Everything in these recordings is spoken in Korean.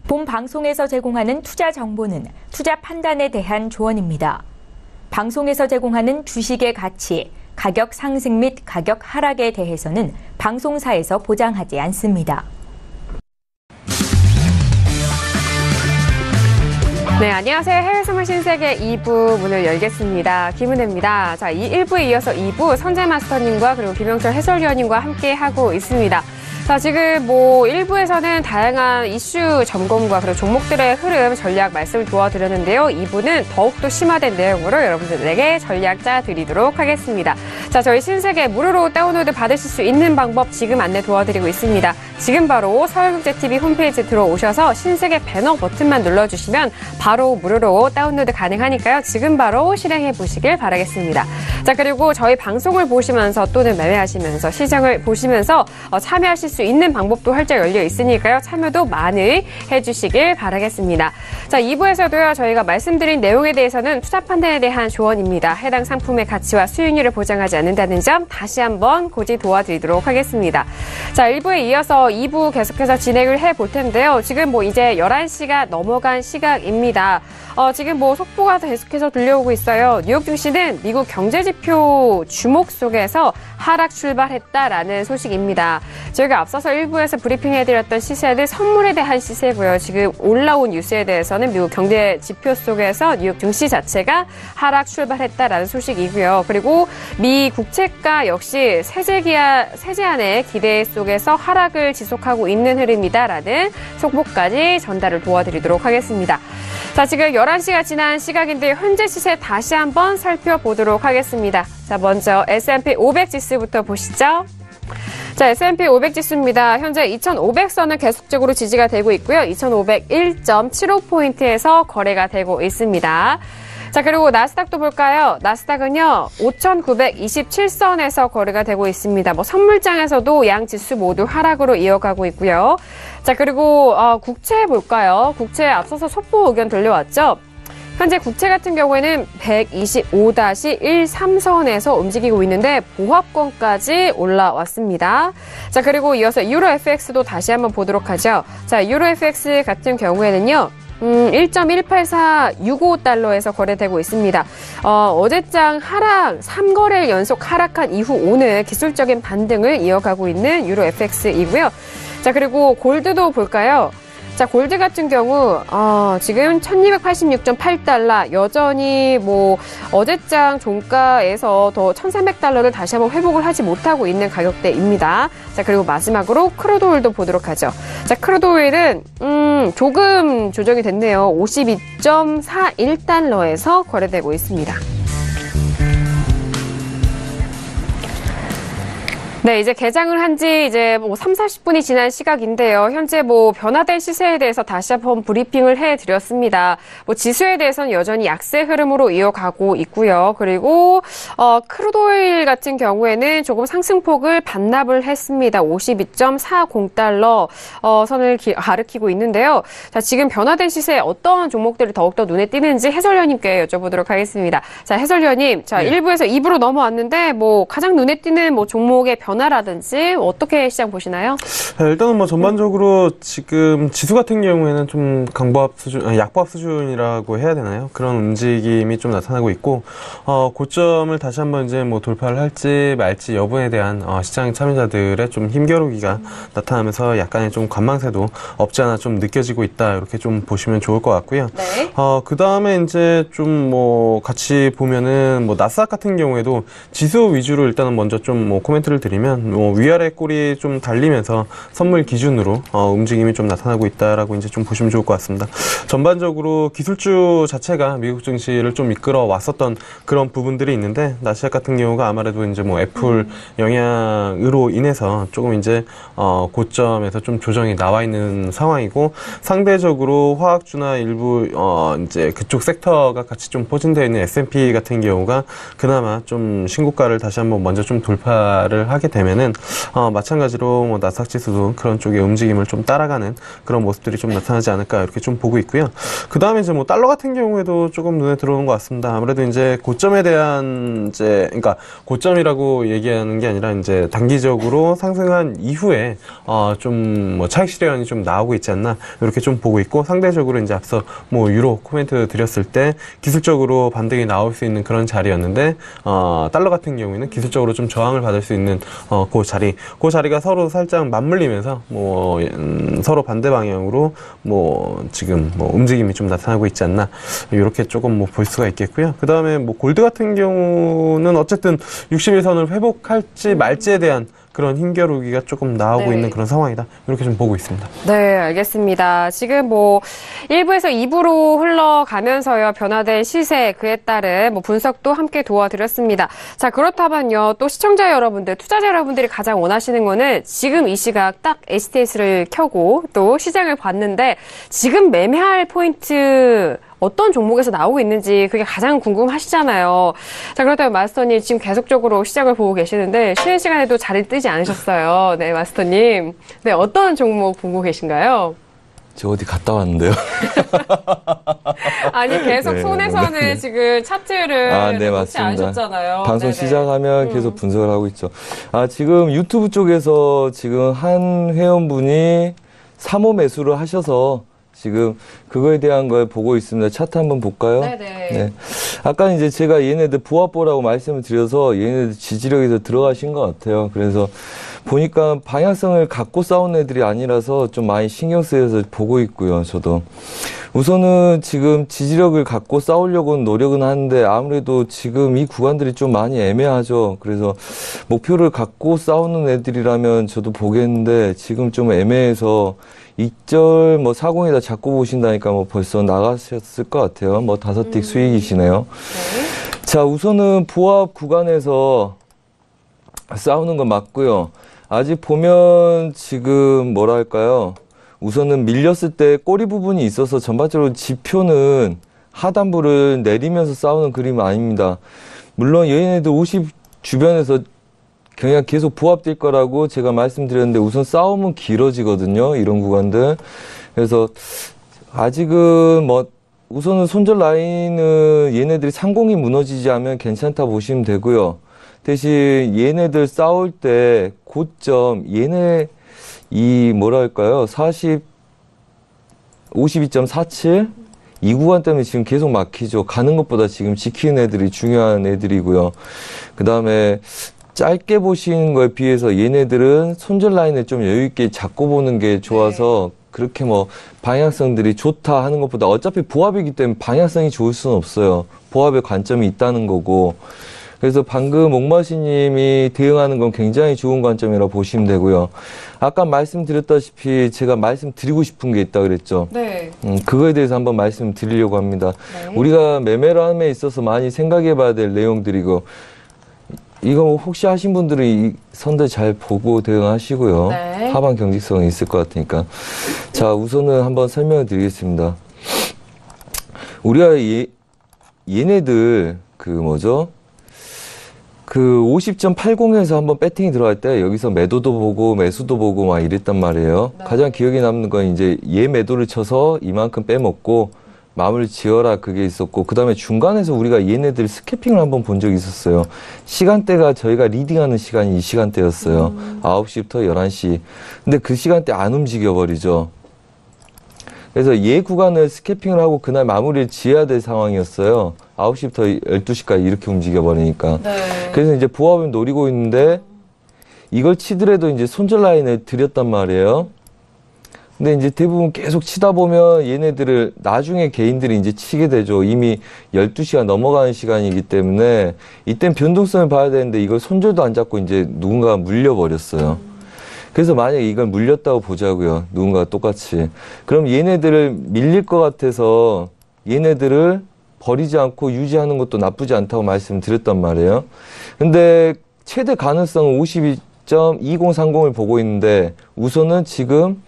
본 방송에서 제공하는 투자 정보는 투자 판단에 대한 조언입니다. 방송에서 제공하는 주식의 가치, 가격 상승 및 가격 하락에 대해서는 방송사에서 보장하지 않습니다. 네, 안녕하세요. 해외선물 신세계 2부 문을 열겠습니다. 김은혜입니다. 자, 이 1부에 이어서 2부 선재마스터님과 그리고 김영철 해설위원님과 함께 하고 있습니다. 자, 지금 1부에서는 다양한 이슈 점검과 그리고 종목들의 흐름, 전략 말씀을 도와드렸는데요. 2부는 더욱더 심화된 내용으로 여러분들에게 전략 짜드리도록 하겠습니다. 자, 저희 신세계 무료로 다운로드 받으실 수 있는 방법 지금 안내 도와드리고 있습니다. 지금 바로 서울국제TV 홈페이지 들어오셔서 신세계 배너 버튼만 눌러주시면 바로 무료로 다운로드 가능하니까요. 지금 바로 실행해 보시길 바라겠습니다. 자, 그리고 저희 방송을 보시면서 또는 매매하시면서 시장을 보시면서 참여하실 수 있는 방법도 활짝 열려 있으니까요. 참여도 많이 해주시길 바라겠습니다. 자, 2부에서도요. 저희가 말씀드린 내용에 대해서는 투자 판단에 대한 조언입니다. 해당 상품의 가치와 수익률을 보장하지 않는다는 점 다시 한번 고지 도와드리도록 하겠습니다. 자, 1부에 이어서 2부 계속해서 진행을 해볼 텐데요. 지금 이제 11시가 넘어간 시각입니다. 지금 속보가 계속해서 들려오고 있어요. 뉴욕 증시는 미국 경제지표 주목 속에서 하락 출발했다라는 소식입니다. 저희가 앞서서 1부에서 브리핑해드렸던 시세는 선물에 대한 시세고요. 지금 올라온 뉴스에 대해서는 미국 경제지표 속에서 뉴욕 증시 자체가 하락 출발했다라는 소식이고요. 그리고 미 국채가 역시 세제안의 기대 속에서 하락을 지속하고 있는 흐름이다라는 속보까지 전달을 도와드리도록 하겠습니다. 자, 지금 11시가 지난 시각인데 현재 시세 다시 한번 살펴보도록 하겠습니다. 자, 먼저 S&P 500 지수부터 보시죠. 자, S&P 500 지수입니다. 현재 2,500선은 계속적으로 지지가 되고 있고요. 2,501.75포인트에서 거래가 되고 있습니다. 자, 그리고 나스닥도 볼까요? 나스닥은요, 5,927선에서 거래가 되고 있습니다. 선물장에서도 양 지수 모두 하락으로 이어가고 있고요. 자, 그리고 국채 볼까요? 국채 앞서서 속보 의견 들려왔죠? 현재 국채 같은 경우에는 125-13선에서 움직이고 있는데 보합권까지 올라왔습니다. 자, 그리고 이어서 유로 FX도 다시 한번 보도록 하죠. 자, 유로 FX 같은 경우에는요. 1.18465달러에서 거래되고 있습니다. 어제장 하락, 3거래일 연속 하락한 이후 오늘 기술적인 반등을 이어가고 있는 유로 FX이고요. 자, 그리고 골드도 볼까요? 자, 골드 같은 경우 지금 1286.8달러, 여전히 어제장 종가에서 더 1300달러를 다시 한번 회복을 하지 못하고 있는 가격대입니다. 자, 그리고 마지막으로 크루드 오일도 보도록 하죠. 자, 크루드 오일은 조금 조정이 됐네요. 52.41달러에서 거래되고 있습니다. 네, 이제 개장을 한 지 이제 3, 40분이 지난 시각인데요. 현재 변화된 시세에 대해서 다시 한번 브리핑을 해드렸습니다. 지수에 대해서는 여전히 약세 흐름으로 이어가고 있고요. 그리고 크루드 오일 같은 경우에는 조금 상승폭을 반납을 했습니다. 52.40달러 선을 가리키고 있는데요. 자, 지금 변화된 시세에 어떤 종목들이 더욱더 눈에 띄는지 해설위원님께 여쭤보도록 하겠습니다. 자, 해설위원님, 자, 1부에서 2부로 넘어왔는데 가장 눈에 띄는 종목의 변화라든지 어떻게 시장 보시나요? 일단은 전반적으로 지금 지수 같은 경우에는 좀 강보합 수준, 약보합 수준이라고 해야 되나요? 그런 움직임이 좀 나타나고 있고, 고점을 다시 한번 이제 돌파를 할지 말지 여부에 대한 시장 참여자들의 좀 힘겨루기가 나타나면서 약간의 좀 관망세도 없지 않아 좀 느껴지고 있다. 이렇게 좀 보시면 좋을 것 같고요. 네. 그 다음에 이제 좀 같이 보면은 나스닥 같은 경우에도 지수 위주로 일단은 먼저 좀 코멘트를 드리면 위아래 꼴이 좀 달리면서 선물 기준으로 움직임이 좀 나타나고 있다라고 이제 좀 보시면 좋을 것 같습니다. 전반적으로 기술주 자체가 미국 증시를 좀 이끌어 왔었던 그런 부분들이 있는데 나스닥 같은 경우가 아무래도 이제 애플 영향으로 인해서 조금 이제 고점에서 좀 조정이 나와 있는 상황이고 상대적으로 화학주나 일부 이제 그쪽 섹터가 같이 좀 포진되어 있는 S&P 같은 경우가 그나마 좀 신고가를 다시 한번 먼저 좀 돌파를 하게 하게 되면은 마찬가지로 뭐 나스닥 지수도 그런 쪽의 움직임을 좀 따라가는 그런 모습들이 좀 나타나지 않을까 이렇게 좀 보고 있고요. 그 다음에 이제 뭐 달러 같은 경우에도 조금 눈에 들어오는 것 같습니다. 아무래도 이제 고점에 대한 그러니까 고점이라고 얘기하는 게 아니라 이제 단기적으로 상승한 이후에 좀 뭐 차익 실현이 좀 나오고 있지 않나 이렇게 좀 보고 있고, 상대적으로 이제 앞서 뭐 유로 코멘트 드렸을 때 기술적으로 반등이 나올 수 있는 그런 자리였는데 달러 같은 경우에는 기술적으로 좀 저항을 받을 수 있는 그 자리가 서로 살짝 맞물리면서 뭐 서로 반대 방향으로 뭐 지금 뭐 움직임이 좀 나타나고 있지 않나 이렇게 조금 뭐 볼 수가 있겠고요. 그 다음에 뭐 골드 같은 경우는 어쨌든 60일선을 회복할지 말지에 대한 그런 힘겨루기가 조금 나오고 있는 그런 상황이다. 이렇게 좀 보고 있습니다. 네, 알겠습니다. 지금 뭐 1부에서 2부로 흘러가면서요, 변화된 시세, 그에 따른 뭐 분석도 함께 도와드렸습니다. 자, 그렇다면요, 또 시청자 여러분들, 투자자 여러분들이 가장 원하시는 거는 지금 이 시각 딱 HTS를 켜고 또 시장을 봤는데 지금 매매할 포인트 어떤 종목에서 나오고 있는지 그게 가장 궁금하시잖아요. 자, 그렇다면 마스터님 지금 계속적으로 시장을 보고 계시는데 쉬는 시간에도 자리 뜨지 않으셨어요. 네, 마스터님. 네, 어떤 종목 보고 계신가요? 저 어디 갔다 왔는데요. 아니, 계속 네, 손에서는 네. 지금 차트를 네, 놓지 맞습니다. 않으셨잖아요. 방송 네네. 시작하면 계속 분석을 하고 있죠. 지금 유튜브 쪽에서 지금 한 회원분이 3호 매수를 하셔서 지금 그거에 대한 걸 보고 있습니다. 차트 한번 볼까요? 네네. 네. 아까 이제 제가 얘네들 보합보라고 말씀을 드려서 얘네들 지지력에서 들어가신 것 같아요. 그래서 보니까 방향성을 갖고 싸운 애들이 아니라서 좀 많이 신경 쓰여서 보고 있고요. 저도. 우선은 지금 지지력을 갖고 싸우려고는 노력은 하는데 아무래도 지금 이 구간들이 좀 많이 애매하죠. 그래서 목표를 갖고 싸우는 애들이라면 저도 보겠는데 지금 좀 애매해서 2절 뭐 40에다 잡고 보신다니까 뭐 벌써 나가셨을 것 같아요. 뭐 5틱 수익이시네요. 네. 자, 우선은 보합 구간에서 싸우는 건 맞고요. 아직 보면 지금 뭐랄까요. 우선은 밀렸을 때 꼬리 부분이 있어서 전반적으로 지표는 하단부를 내리면서 싸우는 그림은 아닙니다. 물론 얘네들 50 주변에서 그냥 계속 부합될 거라고 제가 말씀드렸는데 우선 싸움은 길어지거든요. 이런 구간들. 그래서 아직은 뭐 우선은 손절 라인은 얘네들이 상공이 무너지지 않으면 괜찮다 보시면 되고요. 대신 얘네들 싸울 때 고점 얘네 이 뭐랄까요 52.47 이 구간 때문에 지금 계속 막히죠. 가는 것보다 지금 지키는 애들이 중요한 애들이고요. 그 다음에 짧게 보시는 거에 비해서 얘네들은 손절 라인을 좀 여유 있게 잡고 보는 게 좋아서 그렇게 뭐 방향성들이 좋다 하는 것보다 어차피 보합이기 때문에 방향성이 좋을 수는 없어요. 보합의 관점이 있다는 거고. 그래서 방금 옥마시님이 대응하는 건 굉장히 좋은 관점이라고 보시면 되고요. 아까 말씀드렸다시피 제가 말씀드리고 싶은 게 있다 그랬죠. 네. 그거에 대해서 한번 말씀드리려고 합니다. 네. 우리가 매매를 함에 있어서 많이 생각해 봐야 될 내용들이고 이거 혹시 하신 분들은 이 선들 잘 보고 대응하시고요. 네. 하방 경직성이 있을 것 같으니까. 자, 우선은 한번 설명을 드리겠습니다. 우리가 얘네들 그 뭐죠? 그 50.80에서 한번 배팅이 들어갈 때 여기서 매도도 보고 매수도 보고 막 이랬단 말이에요. 네. 가장 기억에 남는 건 이제 얘 매도를 쳐서 이만큼 빼먹고 마무리 지어라 그게 있었고 그 다음에 중간에서 우리가 얘네들 스캐핑을 한번 본 적이 있었어요. 시간대가 저희가 리딩하는 시간이 이 시간대였어요. 9시부터 11시. 근데 그 시간대 안 움직여 버리죠. 그래서 얘 구간을 스캐핑을 하고 그날 마무리를 지어야 될 상황이었어요. 9시부터 12시까지 이렇게 움직여 버리니까. 네. 그래서 이제 보합을 노리고 있는데 이걸 치더라도 이제 손절 라인을 들였단 말이에요. 근데 이제 대부분 계속 치다 보면 얘네들을 나중에 개인들이 이제 치게 되죠. 이미 12시가 넘어가는 시간이기 때문에 이땐 변동성을 봐야 되는데 이걸 손절도 안 잡고 이제 누군가가 물려버렸어요. 그래서 만약에 이걸 물렸다고 보자고요. 누군가가 똑같이. 그럼 얘네들을 밀릴 것 같아서 얘네들을 버리지 않고 유지하는 것도 나쁘지 않다고 말씀드렸단 말이에요. 근데 최대 가능성은 52.2030을 보고 있는데 우선은 지금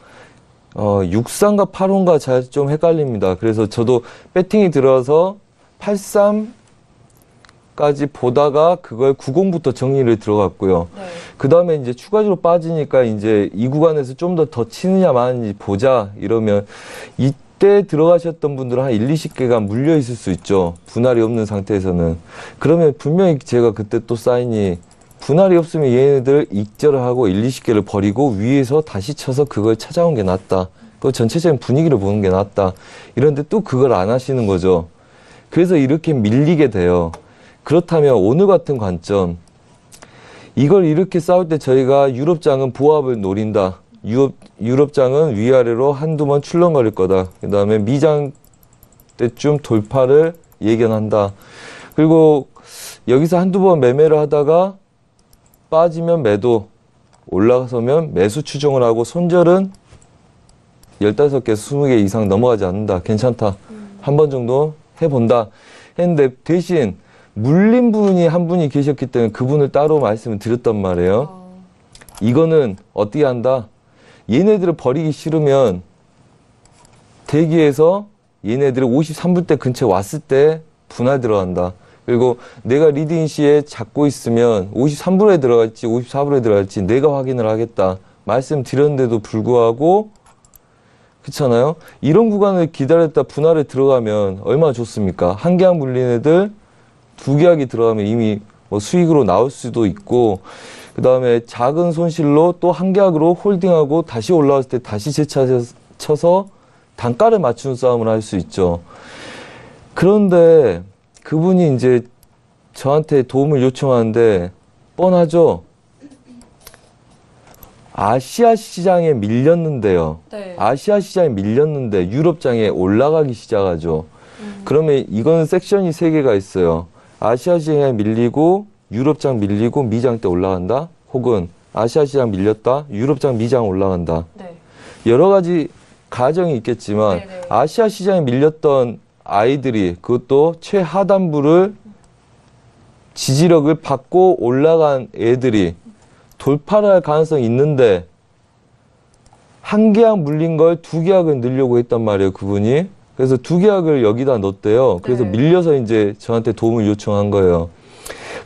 63과 8호인가 잘 좀 헷갈립니다. 그래서 저도 배팅이 들어서 83 까지 보다가 그걸 90부터 정리를 들어갔고요. 네. 그 다음에 이제 추가적으로 빠지니까 이제 이 구간에서 좀 더 치느냐 마느냐 보자 이러면 이때 들어가셨던 분들은 한 1, 20개가 물려 있을 수 있죠. 분할이 없는 상태에서는. 그러면 분명히 제가 그때 또 사인이 분할이 없으면 얘네들 익절을 하고 1, 20개를 버리고 위에서 다시 쳐서 그걸 찾아온 게 낫다. 그 전체적인 분위기를 보는 게 낫다. 이런데 또 그걸 안 하시는 거죠. 그래서 이렇게 밀리게 돼요. 그렇다면 오늘 같은 관점, 이걸 이렇게 싸울 때 저희가 유럽장은 보합을 노린다. 유럽장은 위아래로 한두 번 출렁거릴 거다. 그 다음에 미장 때쯤 돌파를 예견한다. 그리고 여기서 한두 번 매매를 하다가 빠지면 매도, 올라서면 매수 추정을 하고 손절은 15개, 20개 이상 넘어가지 않는다. 괜찮다. 한 번 정도 해본다. 했는데 대신 물린 분이 한 분이 계셨기 때문에 그분을 따로 말씀을 드렸단 말이에요. 이거는 어떻게 한다? 얘네들을 버리기 싫으면 대기해서 얘네들이 53불대 근처에 왔을 때 분할 들어간다. 그리고 내가 리딩 시에 잡고 있으면 53불에 들어갈지 54불에 들어갈지 내가 확인을 하겠다. 말씀드렸는데도 불구하고 그렇잖아요. 이런 구간을 기다렸다 분할에 들어가면 얼마나 좋습니까? 한 계약 물린 애들 두 계약이 들어가면 이미 뭐 수익으로 나올 수도 있고 그 다음에 작은 손실로 또 한 계약으로 홀딩하고 다시 올라왔을 때 다시 재차쳐서 단가를 맞추는 싸움을 할 수 있죠. 그런데 그분이 이제 저한테 도움을 요청하는데 뻔하죠. 아시아 시장에 밀렸는데요. 네. 아시아 시장에 밀렸는데 유럽장에 올라가기 시작하죠. 그러면 이건 섹션이 3개가 있어요. 아시아 시장에 밀리고 유럽장 밀리고 미장 때 올라간다. 혹은 아시아 시장 밀렸다. 유럽장 미장 올라간다. 네. 여러 가지 가정이 있겠지만 네네. 아시아 시장에 밀렸던 아이들이 그것도 최하단부를 지지력을 받고 올라간 애들이 돌파를 할 가능성이 있는데 한 계약 물린 걸 두 계약을 넣으려고 했단 말이에요, 그분이. 그래서 두 계약을 여기다 넣었대요. 그래서 네. 밀려서 이제 저한테 도움을 요청한 거예요.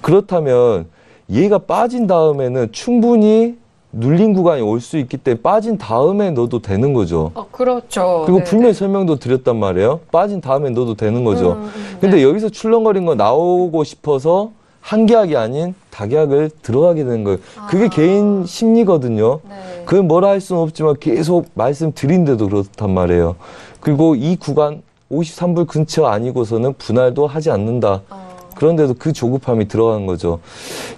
그렇다면 얘가 빠진 다음에는 충분히 눌린 구간이 올 수 있기 때문에 빠진 다음에 넣어도 되는 거죠. 그렇죠. 그리고 네, 분명히 네. 설명도 드렸단 말이에요. 빠진 다음에 넣어도 되는 거죠. 근데 네. 여기서 출렁거린 거 나오고 싶어서 한 계약이 아닌 다계약을 들어가게 되는 거예요. 그게 개인 심리거든요. 네. 그건 뭐라 할 수는 없지만 계속 말씀드린데도 그렇단 말이에요. 그리고 이 구간 53불 근처 아니고서는 분할도 하지 않는다. 그런데도 그 조급함이 들어간 거죠.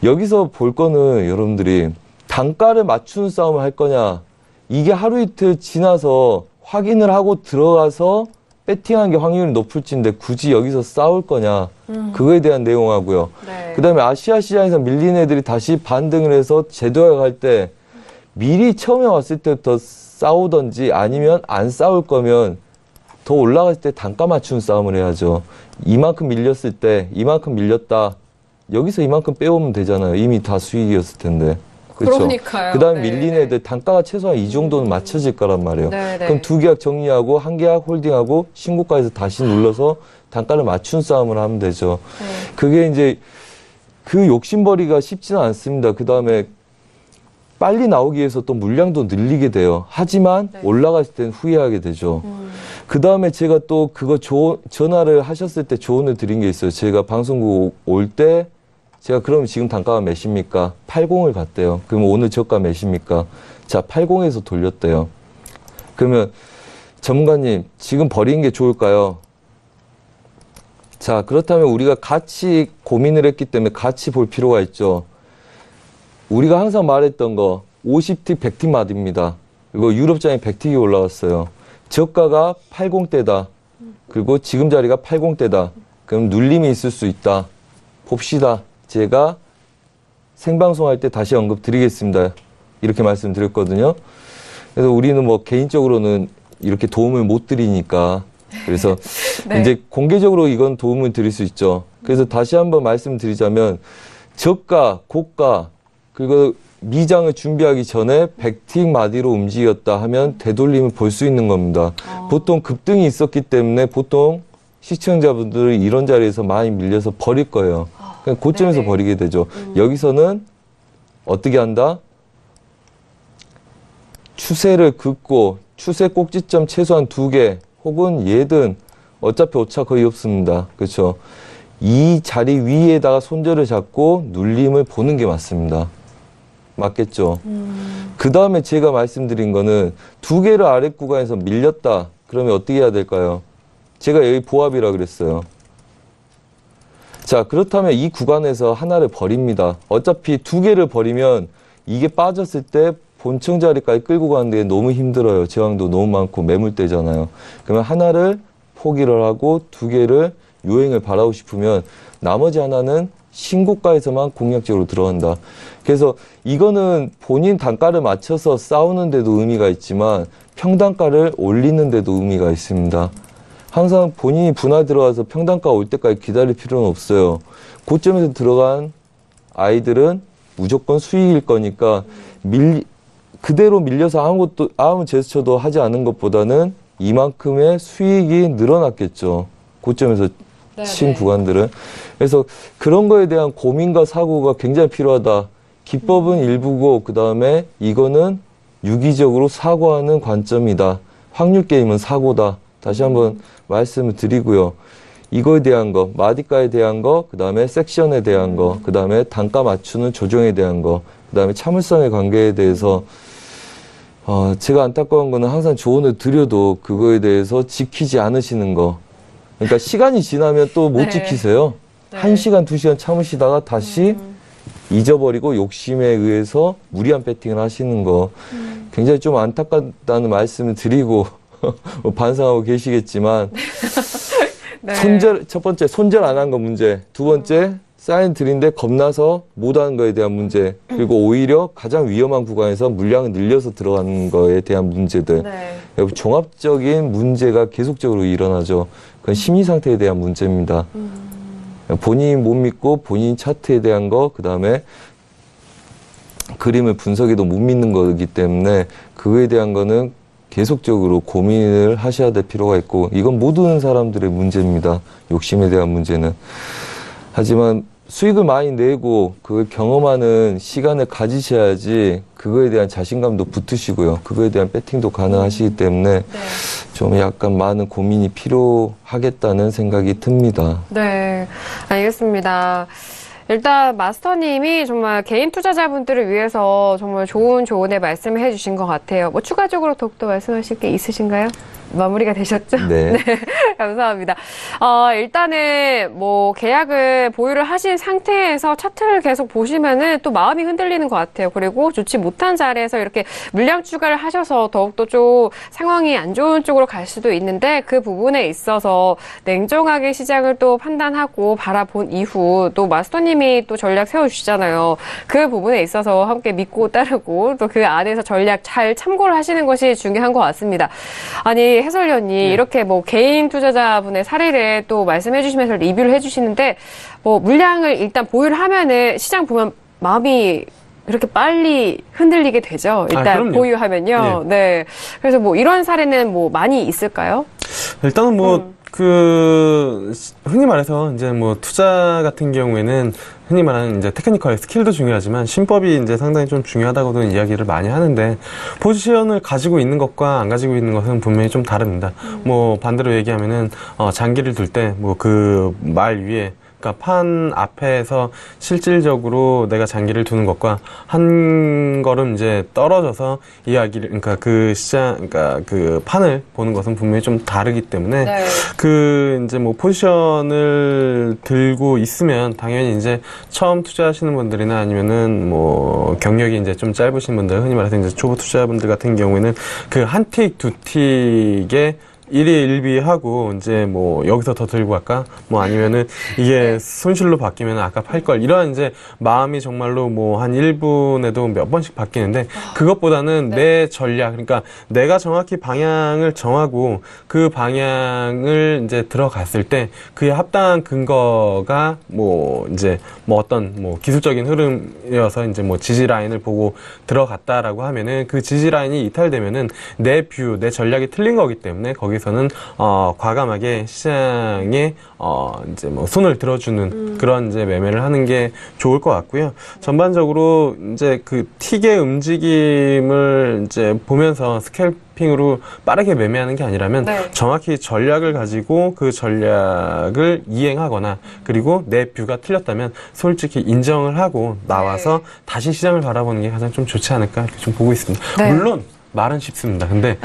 여기서 볼 거는 여러분들이 단가를 맞추는 싸움을 할 거냐, 이게 하루 이틀 지나서 확인을 하고 들어가서 배팅한 게 확률이 높을지인데 굳이 여기서 싸울 거냐, 그거에 대한 내용하고요. 네. 그 다음에 아시아 시장에서 밀린 애들이 다시 반등을 해서 재도약할 때 미리 처음에 왔을 때부터 싸우던지 아니면 안 싸울 거면 더 올라갔을 때 단가 맞추는 싸움을 해야죠. 이만큼 밀렸을 때 이만큼 밀렸다. 여기서 이만큼 빼오면 되잖아요. 이미 다 수익이었을 텐데. 그렇죠? 그러니까요. 그 다음에 네, 밀린 네. 애들 단가가 최소한 이 정도는 맞춰질 거란 말이에요. 네, 네. 그럼 두 계약 정리하고 한 계약 홀딩하고 신고가에서 다시 눌러서 단가를 맞춘 싸움을 하면 되죠. 네. 그게 이제 그 욕심벌이가 쉽지는 않습니다. 그 다음에 빨리 나오기 위해서 또 물량도 늘리게 돼요. 하지만 네. 올라갔을 땐 후회하게 되죠. 그 다음에 제가 또 그거 전화를 하셨을 때 조언을 드린 게 있어요. 제가 방송국 올 때 제가 그러면 지금 단가가 몇입니까? 80을 갔대요. 그러면 오늘 저가 몇입니까? 자, 80에서 돌렸대요. 그러면 전문가님, 지금 버리는 게 좋을까요? 자, 그렇다면 우리가 같이 고민을 했기 때문에 같이 볼 필요가 있죠. 우리가 항상 말했던 거 50틱, 100틱 마디입니다. 그리고 유럽장에 100틱이 올라왔어요. 저가가 80대다. 그리고 지금 자리가 80대다. 그럼 눌림이 있을 수 있다. 봅시다. 제가 생방송할 때 다시 언급 드리겠습니다. 이렇게 말씀드렸거든요. 그래서 우리는 뭐 개인적으로는 이렇게 도움을 못 드리니까 그래서 네. 이제 공개적으로 이건 도움을 드릴 수 있죠. 그래서 다시 한번 말씀드리자면 저가, 고가 그리고 미장을 준비하기 전에 100틱 마디로 움직였다 하면 되돌림을 볼 수 있는 겁니다. 보통 급등이 있었기 때문에 보통 시청자분들이 이런 자리에서 많이 밀려서 버릴 거예요. 그냥 고점에서 네네. 버리게 되죠. 여기서는 어떻게 한다? 추세를 긋고 추세 꼭지점 최소한 2개 혹은 얘든 어차피 오차 거의 없습니다. 그렇죠? 이 자리 위에다가 손절을 잡고 눌림을 보는 게 맞습니다. 맞겠죠? 그 다음에 제가 말씀드린 거는 2개를 아래 구간에서 밀렸다. 그러면 어떻게 해야 될까요? 제가 여기 보합이라 그랬어요. 자, 그렇다면 이 구간에서 하나를 버립니다. 어차피 2개를 버리면 이게 빠졌을 때 본청 자리까지 끌고 가는데 너무 힘들어요. 제왕도 너무 많고 매물대잖아요. 그러면 하나를 포기를 하고 2개를 요행을 바라고 싶으면 나머지 하나는 신고가에서만 공략적으로 들어간다. 그래서 이거는 본인 단가를 맞춰서 싸우는 데도 의미가 있지만 평단가를 올리는 데도 의미가 있습니다. 항상 본인이 분할 들어가서 평단가 올 때까지 기다릴 필요는 없어요. 고점에서 들어간 아이들은 무조건 수익일 거니까 그대로 밀려서 아무 제스처도 하지 않은 것보다는 이만큼의 수익이 늘어났겠죠. 고점에서 친 구간들은. 그래서 그런 거에 대한 고민과 사고가 굉장히 필요하다. 기법은 일부고 그 다음에 이거는 유기적으로 사고하는 관점이다. 확률 게임은 사고다. 다시 한번 말씀을 드리고요. 이거에 대한 거, 마디가에 대한 거, 그 다음에 섹션에 대한 거, 그 다음에 단가 맞추는 조정에 대한 거, 그 다음에 참을성의 관계에 대해서 제가 안타까운 거는 항상 조언을 드려도 그거에 대해서 지키지 않으시는 거. 그러니까 시간이 지나면 또 못 지키세요. 1시간, 2시간 참으시다가 다시 잊어버리고 욕심에 의해서 무리한 배팅을 하시는 거. 굉장히 좀 안타깝다는 말씀을 드리고 반성하고 계시겠지만 첫 번째 손절 안 한 거 문제. 두 번째 사인 드린데 겁나서 못하는 거에 대한 문제. 그리고 오히려 가장 위험한 구간에서 물량을 늘려서 들어가는 거에 대한 문제들. 종합적인 문제가 계속적으로 일어나죠. 그건 심리 상태에 대한 문제입니다. 본인이 못 믿고 본인 차트에 대한 거, 그 다음에 그림을 분석해도 못 믿는 거기 때문에 그거에 대한 거는 계속적으로 고민을 하셔야 될 필요가 있고, 이건 모든 사람들의 문제입니다. 욕심에 대한 문제는. 하지만 수익을 많이 내고 그걸 경험하는 시간을 가지셔야지 그거에 대한 자신감도 붙으시고요. 그거에 대한 배팅도 가능하시기 때문에 좀 약간 많은 고민이 필요하겠다는 생각이 듭니다. 네, 알겠습니다. 일단 마스터님이 정말 개인 투자자분들을 위해서 정말 좋은 조언의 말씀을 해주신 것 같아요. 뭐 추가적으로 더욱더 말씀하실 게 있으신가요? 마무리가 되셨죠? 네. 네, 감사합니다. 일단은 뭐 계약을 보유를 하신 상태에서 차트를 계속 보시면은 또 마음이 흔들리는 것 같아요. 그리고 좋지 못한 자리에서 이렇게 물량 추가를 하셔서 더욱더 좀 상황이 안 좋은 쪽으로 갈 수도 있는데, 그 부분에 있어서 냉정하게 시장을 또 판단하고 바라본 이후 또 마스터님이 또 전략 세워주시잖아요. 그 부분에 있어서 함께 믿고 따르고 또 그 안에서 전략 잘 참고를 하시는 것이 중요한 것 같습니다. 아니, 해설위원이 이렇게 뭐 개인 투자자분의 사례를 또 말씀해 주시면서 리뷰를 해 주시는데, 뭐 물량을 일단 보유를 하면은 시장 보면 마음이 그렇게 빨리 흔들리게 되죠. 일단 보유하면요. 네. 그래서 뭐 이런 사례는 뭐 많이 있을까요? 일단은 뭐 흔히 말해서 이제 뭐 투자 같은 경우에는 흔히 말하는 이제 테크니컬 스킬도 중요하지만 신법이 이제 상당히 좀 중요하다고도 이야기를 많이 하는데, 포지션을 가지고 있는 것과 안 가지고 있는 것은 분명히 좀 다릅니다. 뭐 반대로 얘기하면은 장기를 둘 때 뭐 그 말 위에, 그러니까 판 앞에서 실질적으로 내가 장기를 두는 것과 한 걸음 이제 떨어져서 이야기를, 그러니까 그러니까 그 판을 보는 것은 분명히 좀 다르기 때문에 그 이제 뭐 포지션을 들고 있으면 당연히 이제 처음 투자하시는 분들이나 아니면은 뭐 경력이 이제 좀 짧으신 분들, 흔히 말해서 이제 초보 투자자분들 같은 경우에는 그 한 틱, 두 틱에 일희일비하고 이제 뭐 여기서 더 들고 갈까? 뭐 아니면은 이게 손실로 바뀌면 아까 팔 걸, 이런 이제 마음이 정말로 뭐 한 1분에도 몇 번씩 바뀌는데, 그것보다는 내 전략, 그러니까 내가 정확히 방향을 정하고 그 방향을 이제 들어갔을 때 그에 합당한 근거가 뭐 이제 뭐 어떤 뭐 기술적인 흐름이어서 이제 뭐 지지 라인을 보고 들어갔다라고 하면은 그 지지 라인이 이탈되면은 내 전략이 틀린 거기 때문에 거기 여기서는 과감하게 시장에 이제 뭐 손을 들어주는 그런 이제 매매를 하는 게 좋을 것 같고요. 전반적으로 이제 그 틱의 움직임을 이제 보면서 스캘핑으로 빠르게 매매하는 게 아니라면 네. 정확히 전략을 가지고 그 전략을 이행하거나 그리고 내 뷰가 틀렸다면 솔직히 인정을 하고 나와서 다시 시장을 바라보는 게 가장 좀 좋지 않을까 이렇게 좀 보고 있습니다. 네. 물론 말은 쉽습니다. 근데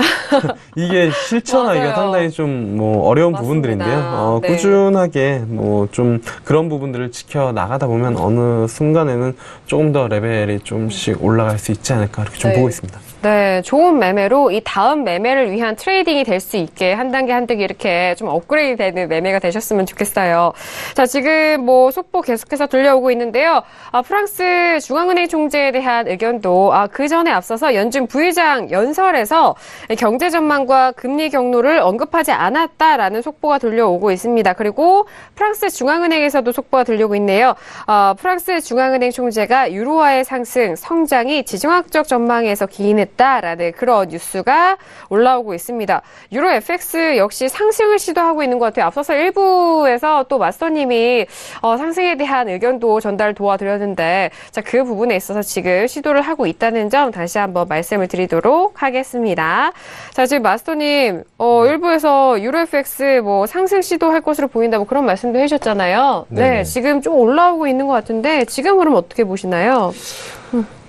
이게 실천하기가 맞아요. 상당히 좀 뭐 어려운 맞습니다. 부분들인데요. 네. 꾸준하게 뭐 좀 그런 부분들을 지켜 나가다 보면 어느 순간에는 조금 더 레벨이 좀씩 올라갈 수 있지 않을까 이렇게 좀 네. 보고 있습니다. 네, 좋은 매매로 이 다음 매매를 위한 트레이딩이 될 수 있게 한 단계 한 단계 이렇게 좀 업그레이드 되는 매매가 되셨으면 좋겠어요. 자, 지금 뭐 속보 계속해서 들려오고 있는데요. 프랑스 중앙은행 총재에 대한 의견도 그 전에 앞서서 연준 부의장 연설에서 경제 전망과 금리 경로를 언급하지 않았다라는 속보가 들려오고 있습니다. 그리고 프랑스 중앙은행에서도 속보가 들려오고 있네요. 프랑스 중앙은행 총재가 유로화의 상승, 성장이 지정학적 전망에서 기인했다라는 그런 뉴스가 올라오고 있습니다. 유로 FX 역시 상승을 시도하고 있는 것 같아요. 앞서서 1부에서 또 마스터님이 상승에 대한 의견도 전달 도와드렸는데 자, 그 부분에 있어서 지금 시도를 하고 있다는 점 다시 한번 말씀을 드리도록 하겠습니다. 자, 지금 마스터님 1부에서 유로 FX 뭐 상승 시도할 것으로 보인다 뭐 그런 말씀도 해주셨잖아요. 네네. 네, 지금 좀 올라오고 있는 것 같은데 지금 그럼 어떻게 보시나요?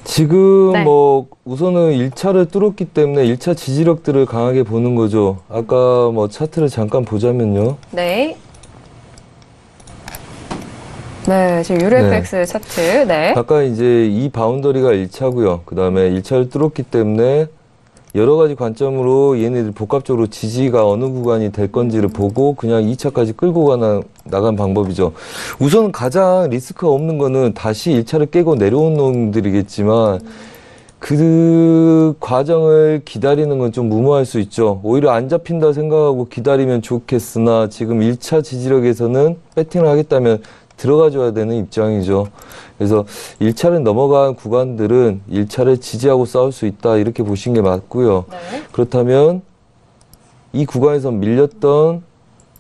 지금 네. 뭐 우선은 1차를 뚫었기 때문에 1차 지지력들을 강하게 보는 거죠. 아까 뭐 차트를 잠깐 보자면요. 네. 네, 지금 유로 네. FX 차트. 네. 아까 이제 이 바운더리가 1차고요. 그 다음에 1차를 뚫었기 때문에 여러 가지 관점으로 얘네들 복합적으로 지지가 어느 구간이 될 건지를 보고 그냥 2차까지 끌고 나간 방법이죠. 우선 가장 리스크가 없는 거는 다시 1차를 깨고 내려온 놈들이겠지만 그 과정을 기다리는 건 좀 무모할 수 있죠. 오히려 안 잡힌다 생각하고 기다리면 좋겠으나 지금 1차 지지력에서는 배팅을 하겠다면 들어가줘야 되는 입장이죠. 그래서 1차를 넘어간 구간들은 1차를 지지하고 싸울 수 있다 이렇게 보시는 게 맞고요. 네. 그렇다면 이 구간에서 밀렸던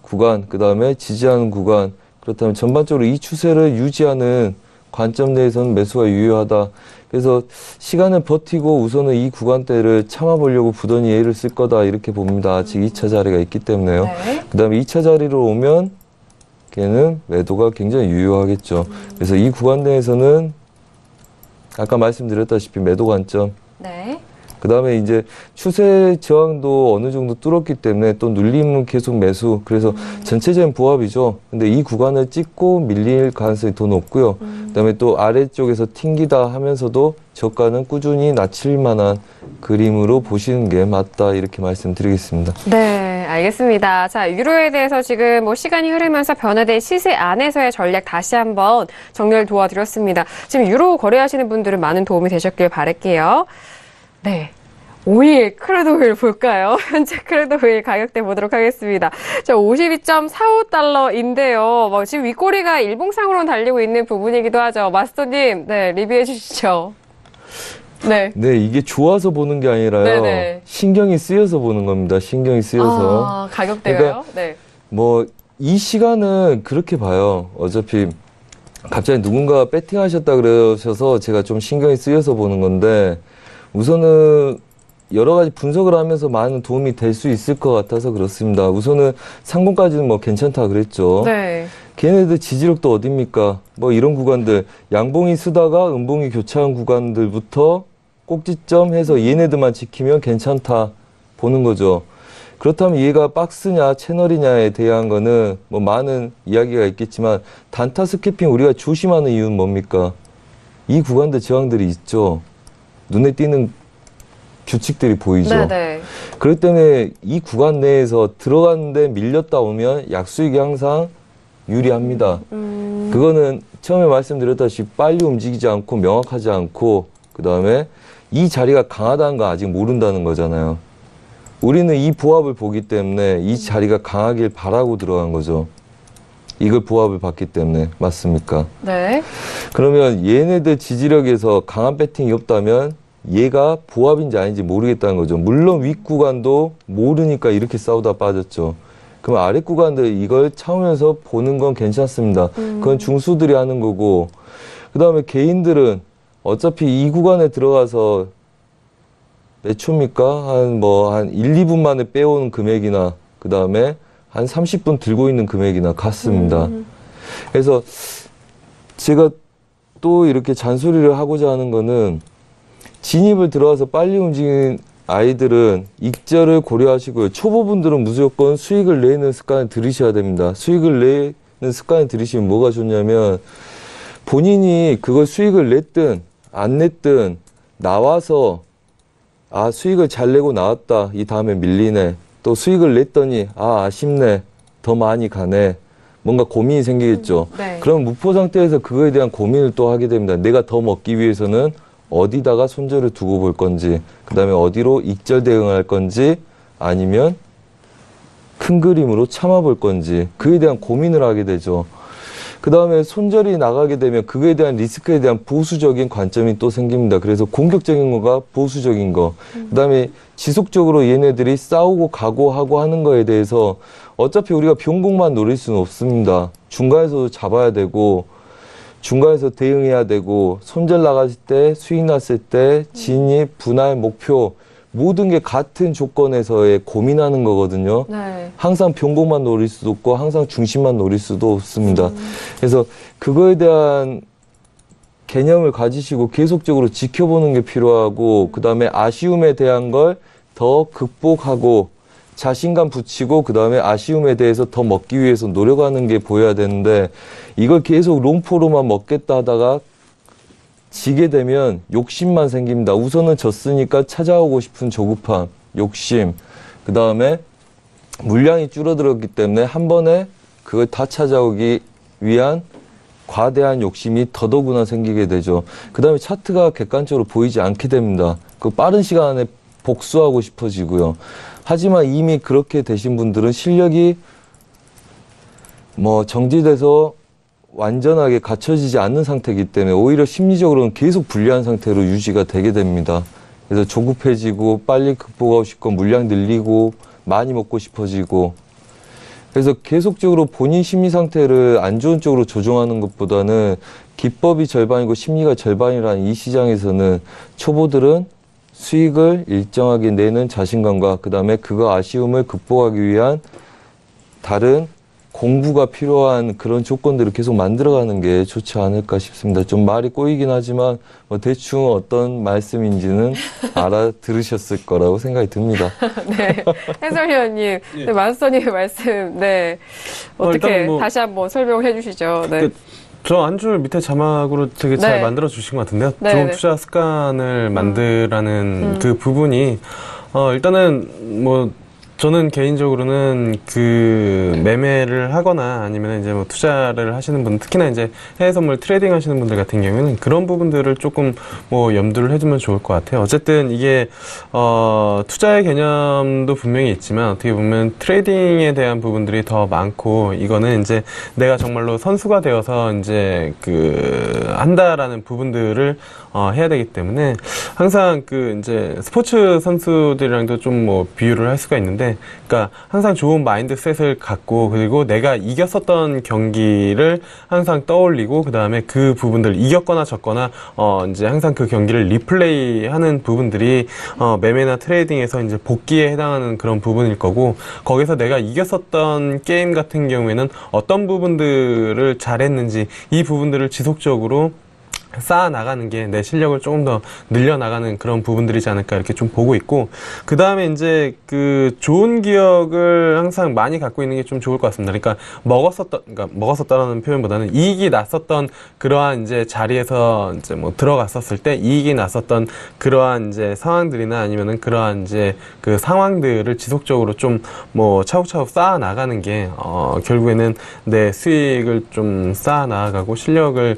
구간, 그 다음에 지지하는 구간, 그렇다면 전반적으로 이 추세를 유지하는 관점 내에서는 매수가 유효하다. 그래서 시간을 버티고 우선은 이 구간대를 참아보려고 부단히 애를 쓸 거다 이렇게 봅니다. 아직 2차 자리가 있기 때문에요. 네. 그 다음에 2차 자리로 오면 걔는 매도가 굉장히 유효하겠죠. 그래서 이 구간 내에서는 아까 말씀드렸다시피 매도 관점. 네. 그 다음에 이제 추세 저항도 어느 정도 뚫었기 때문에 또 눌림은 계속 매수. 그래서 전체적인 부합이죠. 근데 이 구간을 찍고 밀릴 가능성이 더 높고요. 그 다음에 또 아래쪽에서 튕기다 하면서도 저가는 꾸준히 낮출 만한 그림으로 보시는 게 맞다. 이렇게 말씀드리겠습니다. 네, 알겠습니다. 자, 유로에 대해서 지금 뭐 시간이 흐르면서 변화된 시세 안에서의 전략 다시 한번 정리를 도와드렸습니다. 지금 유로 거래하시는 분들은 많은 도움이 되셨길 바랄게요. 네. 5일 크루드 오일 볼까요? 현재 크루드 오일 가격대 보도록 하겠습니다. 자, 52.45달러인데요. 지금 윗꼬리가 일봉상으로 달리고 있는 부분이기도 하죠. 마스터님, 네, 리뷰해 주시죠. 네. 네, 이게 좋아서 보는 게 아니라요. 네네. 신경이 쓰여서 보는 겁니다. 신경이 쓰여서. 가격대가요? 그러니까 네. 뭐, 이 시간은 그렇게 봐요. 어차피 갑자기 누군가 배팅하셨다 그러셔서 제가 좀 신경이 쓰여서 보는 건데, 우선은 여러 가지 분석을 하면서 많은 도움이 될 수 있을 것 같아서 그렇습니다. 우선은 상공까지는 뭐 괜찮다 그랬죠. 네. 걔네들 지지력도 어딥니까? 뭐 이런 구간들, 양봉이 쓰다가 음봉이 교차한 구간들부터 꼭지점 해서 얘네들만 지키면 괜찮다 보는 거죠. 그렇다면 얘가 박스냐 채널이냐에 대한 거는 뭐 많은 이야기가 있겠지만 단타 스캐핑 우리가 조심하는 이유는 뭡니까? 이 구간들 저항들이 있죠. 눈에 띄는 규칙들이 보이죠. 네네. 그렇기 때문에 이 구간 내에서 들어갔는데 밀렸다 오면 약수익이 항상 유리합니다. 그거는 처음에 말씀드렸다시피 빨리 움직이지 않고 명확하지 않고 그 다음에 이 자리가 강하다는 거 아직 모른다는 거잖아요. 우리는 이 보합을 보기 때문에 이 자리가 강하길 바라고 들어간 거죠. 이걸 보합을 봤기 때문에 맞습니까? 네. 그러면 얘네들 지지력에서 강한 배팅이 없다면 얘가 보합인지 아닌지 모르겠다는 거죠. 물론 윗 구간도 모르니까 이렇게 싸우다 빠졌죠. 그럼 아래 구간들 이걸 참으면서 보는 건 괜찮습니다. 그건 중수들이 하는 거고, 그 다음에 개인들은 어차피 이 구간에 들어가서 몇 초입니까? 한 1, 2분 만에 빼오는 금액이나, 그 다음에 한 30분 들고 있는 금액이나 같습니다. 그래서 제가 또 이렇게 잔소리를 하고자 하는 거는, 진입을 들어와서 빨리 움직이는 아이들은 익절을 고려하시고요. 초보분들은 무조건 수익을 내는 습관을 들이셔야 됩니다. 수익을 내는 습관을 들이시면 뭐가 좋냐면, 본인이 그걸 수익을 냈든 안 냈든 나와서 수익을 잘 내고 나왔다. 이 다음에 밀리네. 또 수익을 냈더니 아쉽네. 더 많이 가네. 뭔가 고민이 생기겠죠. 네. 그럼 무포 상태에서 그거에 대한 고민을 또 하게 됩니다. 내가 더 먹기 위해서는 어디다가 손절을 두고 볼 건지, 그 다음에 어디로 익절 대응할 건지, 아니면 큰 그림으로 참아볼 건지, 그에 대한 고민을 하게 되죠. 그 다음에 손절이 나가게 되면 그거에 대한 리스크에 대한 보수적인 관점이 또 생깁니다. 그래서 공격적인 거가 보수적인 거. 그 다음에 지속적으로 얘네들이 싸우고 각오하고 하는 거에 대해서 어차피 우리가 변곡만 노릴 수는 없습니다. 중간에서도 잡아야 되고, 중간에서 대응해야 되고, 손절 나갔을 때, 수익 났을 때, 진입, 분할, 목표, 모든 게 같은 조건에서의 고민하는 거거든요. 네. 항상 변곡만 노릴 수도 없고 항상 중심만 노릴 수도 없습니다. 그래서 그거에 대한 개념을 가지시고 계속적으로 지켜보는 게 필요하고, 그 다음에 아쉬움에 대한 걸 더 극복하고 자신감 붙이고, 그 다음에 아쉬움에 대해서 더 먹기 위해서 노력하는 게 보여야 되는데, 이걸 계속 롱포로만 먹겠다 하다가 지게 되면 욕심만 생깁니다. 우선은 졌으니까 찾아오고 싶은 조급함, 욕심, 그 다음에 물량이 줄어들었기 때문에 한 번에 그걸 다 찾아오기 위한 과대한 욕심이 더더구나 생기게 되죠. 그 다음에 차트가 객관적으로 보이지 않게 됩니다. 그 빠른 시간 안에 복수하고 싶어지고요. 하지만 이미 그렇게 되신 분들은 실력이 정지돼서 완전하게 갖춰지지 않는 상태이기 때문에 오히려 심리적으로는 계속 불리한 상태로 유지가 되게 됩니다. 그래서 조급해지고 빨리 극복하고 싶고 물량 늘리고 많이 먹고 싶어지고, 그래서 계속적으로 본인 심리 상태를 안 좋은 쪽으로 조정하는 것보다는 기법이 절반이고 심리가 절반이라는 이 시장에서는 초보들은 수익을 일정하게 내는 자신감과 그 다음에 그거 아쉬움을 극복하기 위한 다른 공부가 필요한 그런 조건들을 계속 만들어가는 게 좋지 않을까 싶습니다. 좀 말이 꼬이긴 하지만 대충 어떤 말씀인지는 알아들으셨을 거라고 생각이 듭니다. 네, 해설위원님, 네, 마스터님의 말씀, 네, 어떻게 다시 한번 설명을 해주시죠. 네. 저 한 줄 밑에 자막으로 되게 잘 네. 만들어 주신 것 같은데요. 네, 좋은 네. 투자 습관을 만들라는 그 부분이 일단은 저는 개인적으로는 그 매매를 하거나 아니면 이제 투자를 하시는 분, 특히나 이제 해외 선물 트레이딩 하시는 분들 같은 경우에는 그런 부분들을 조금 염두를 해두면 좋을 것 같아요. 어쨌든 이게 투자의 개념도 분명히 있지만 어떻게 보면 트레이딩에 대한 부분들이 더 많고, 이거는 이제 내가 정말로 선수가 되어서 이제 한다라는 부분들을 해야 되기 때문에 항상 이제 스포츠 선수들이랑도 좀 비유를 할 수가 있는데, 그러니까 항상 좋은 마인드셋을 갖고, 그리고 내가 이겼었던 경기를 항상 떠올리고, 그 다음에 그 부분들 이겼거나 졌거나 이제 항상 그 경기를 리플레이하는 부분들이 매매나 트레이딩에서 이제 복기에 해당하는 그런 부분일 거고, 거기서 내가 이겼었던 게임 같은 경우에는 어떤 부분들을 잘했는지 이 부분들을 지속적으로 쌓아 나가는 게 내 실력을 조금 더 늘려 나가는 그런 부분들이지 않을까 이렇게 좀 보고 있고, 그 다음에 이제 좋은 기억을 항상 많이 갖고 있는 게 좀 좋을 것 같습니다. 그러니까 먹었었다라는 표현보다는 이익이 났었던 그러한 이제 자리에서 이제 들어갔었을 때 이익이 났었던 그러한 이제 상황들이나 아니면은 그러한 이제 그 상황들을 지속적으로 좀 차곡차곡 쌓아 나가는 게 결국에는 내 수익을 좀 쌓아 나가고 실력을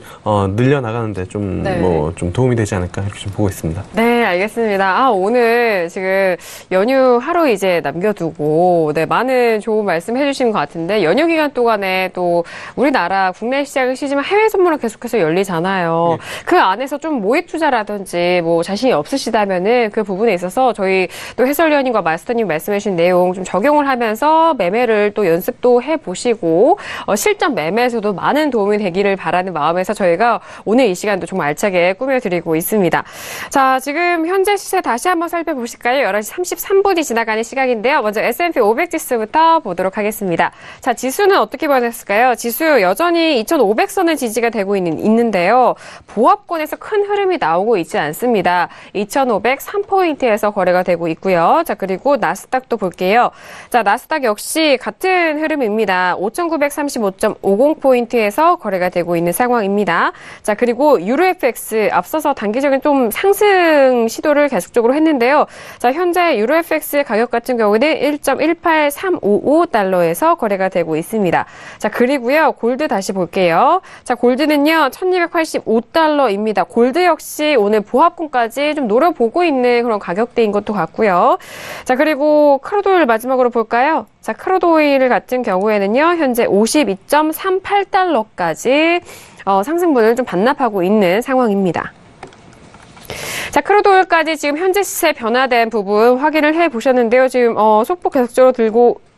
늘려 나가는데 하는데 좀 네. 좀 도움이 되지 않을까 이렇게 좀 보고 있습니다. 네, 알겠습니다. 오늘 지금 연휴 하루 이제 남겨두고, 네, 많은 좋은 말씀 해주신 것 같은데, 연휴 기간 동안에 또 우리나라 국내 시장은 쉬지만 해외 선물은 계속해서 열리잖아요. 그 안에서 좀 모의 투자라든지 뭐 자신이 없으시다면은 그 부분에 있어서 저희 또 해설위원님과 마스터님 말씀해주신 내용 좀 적용을 하면서 매매를 또 연습도 해보시고, 실전 매매에서도 많은 도움이 되기를 바라는 마음에서 저희가 오늘 이 시간도 정말 알차게 꾸며드리고 있습니다. 자, 지금 현재 시세 다시 한번 살펴보실까요? 11시 33분이 지나가는 시각인데요. 먼저 S&P 500 지수부터 보도록 하겠습니다. 자, 지수는 어떻게 변했을까요? 지수 여전히 2,500선을 지지가 되고 있는데요. 보합권에서 큰 흐름이 나오고 있지 않습니다. 2,503포인트에서 거래가 되고 있고요. 자, 그리고 나스닥도 볼게요. 자, 나스닥 역시 같은 흐름입니다. 5,935.50포인트에서 거래가 되고 있는 상황입니다. 자, 그리고 유로FX 앞서서 단기적인 좀 상승 시도를 계속적으로 했는데요. 자, 현재 유로FX 가격 같은 경우는 1.18355달러에서 거래가 되고 있습니다. 자, 그리고요. 골드 다시 볼게요. 자, 골드는요. 1285달러입니다. 골드 역시 오늘 보합권까지 좀 노려보고 있는 그런 가격대인 것도 같고요. 자, 그리고 크루드오일 마지막으로 볼까요? 자, 크루드오일 같은 경우에는요. 현재 52.38달러까지 상승분을 좀 반납하고 있는 상황입니다. 자, 크루드오일까지 지금 현재 시세 변화된 부분 확인을 해보셨는데요. 지금 속폭 계속적으로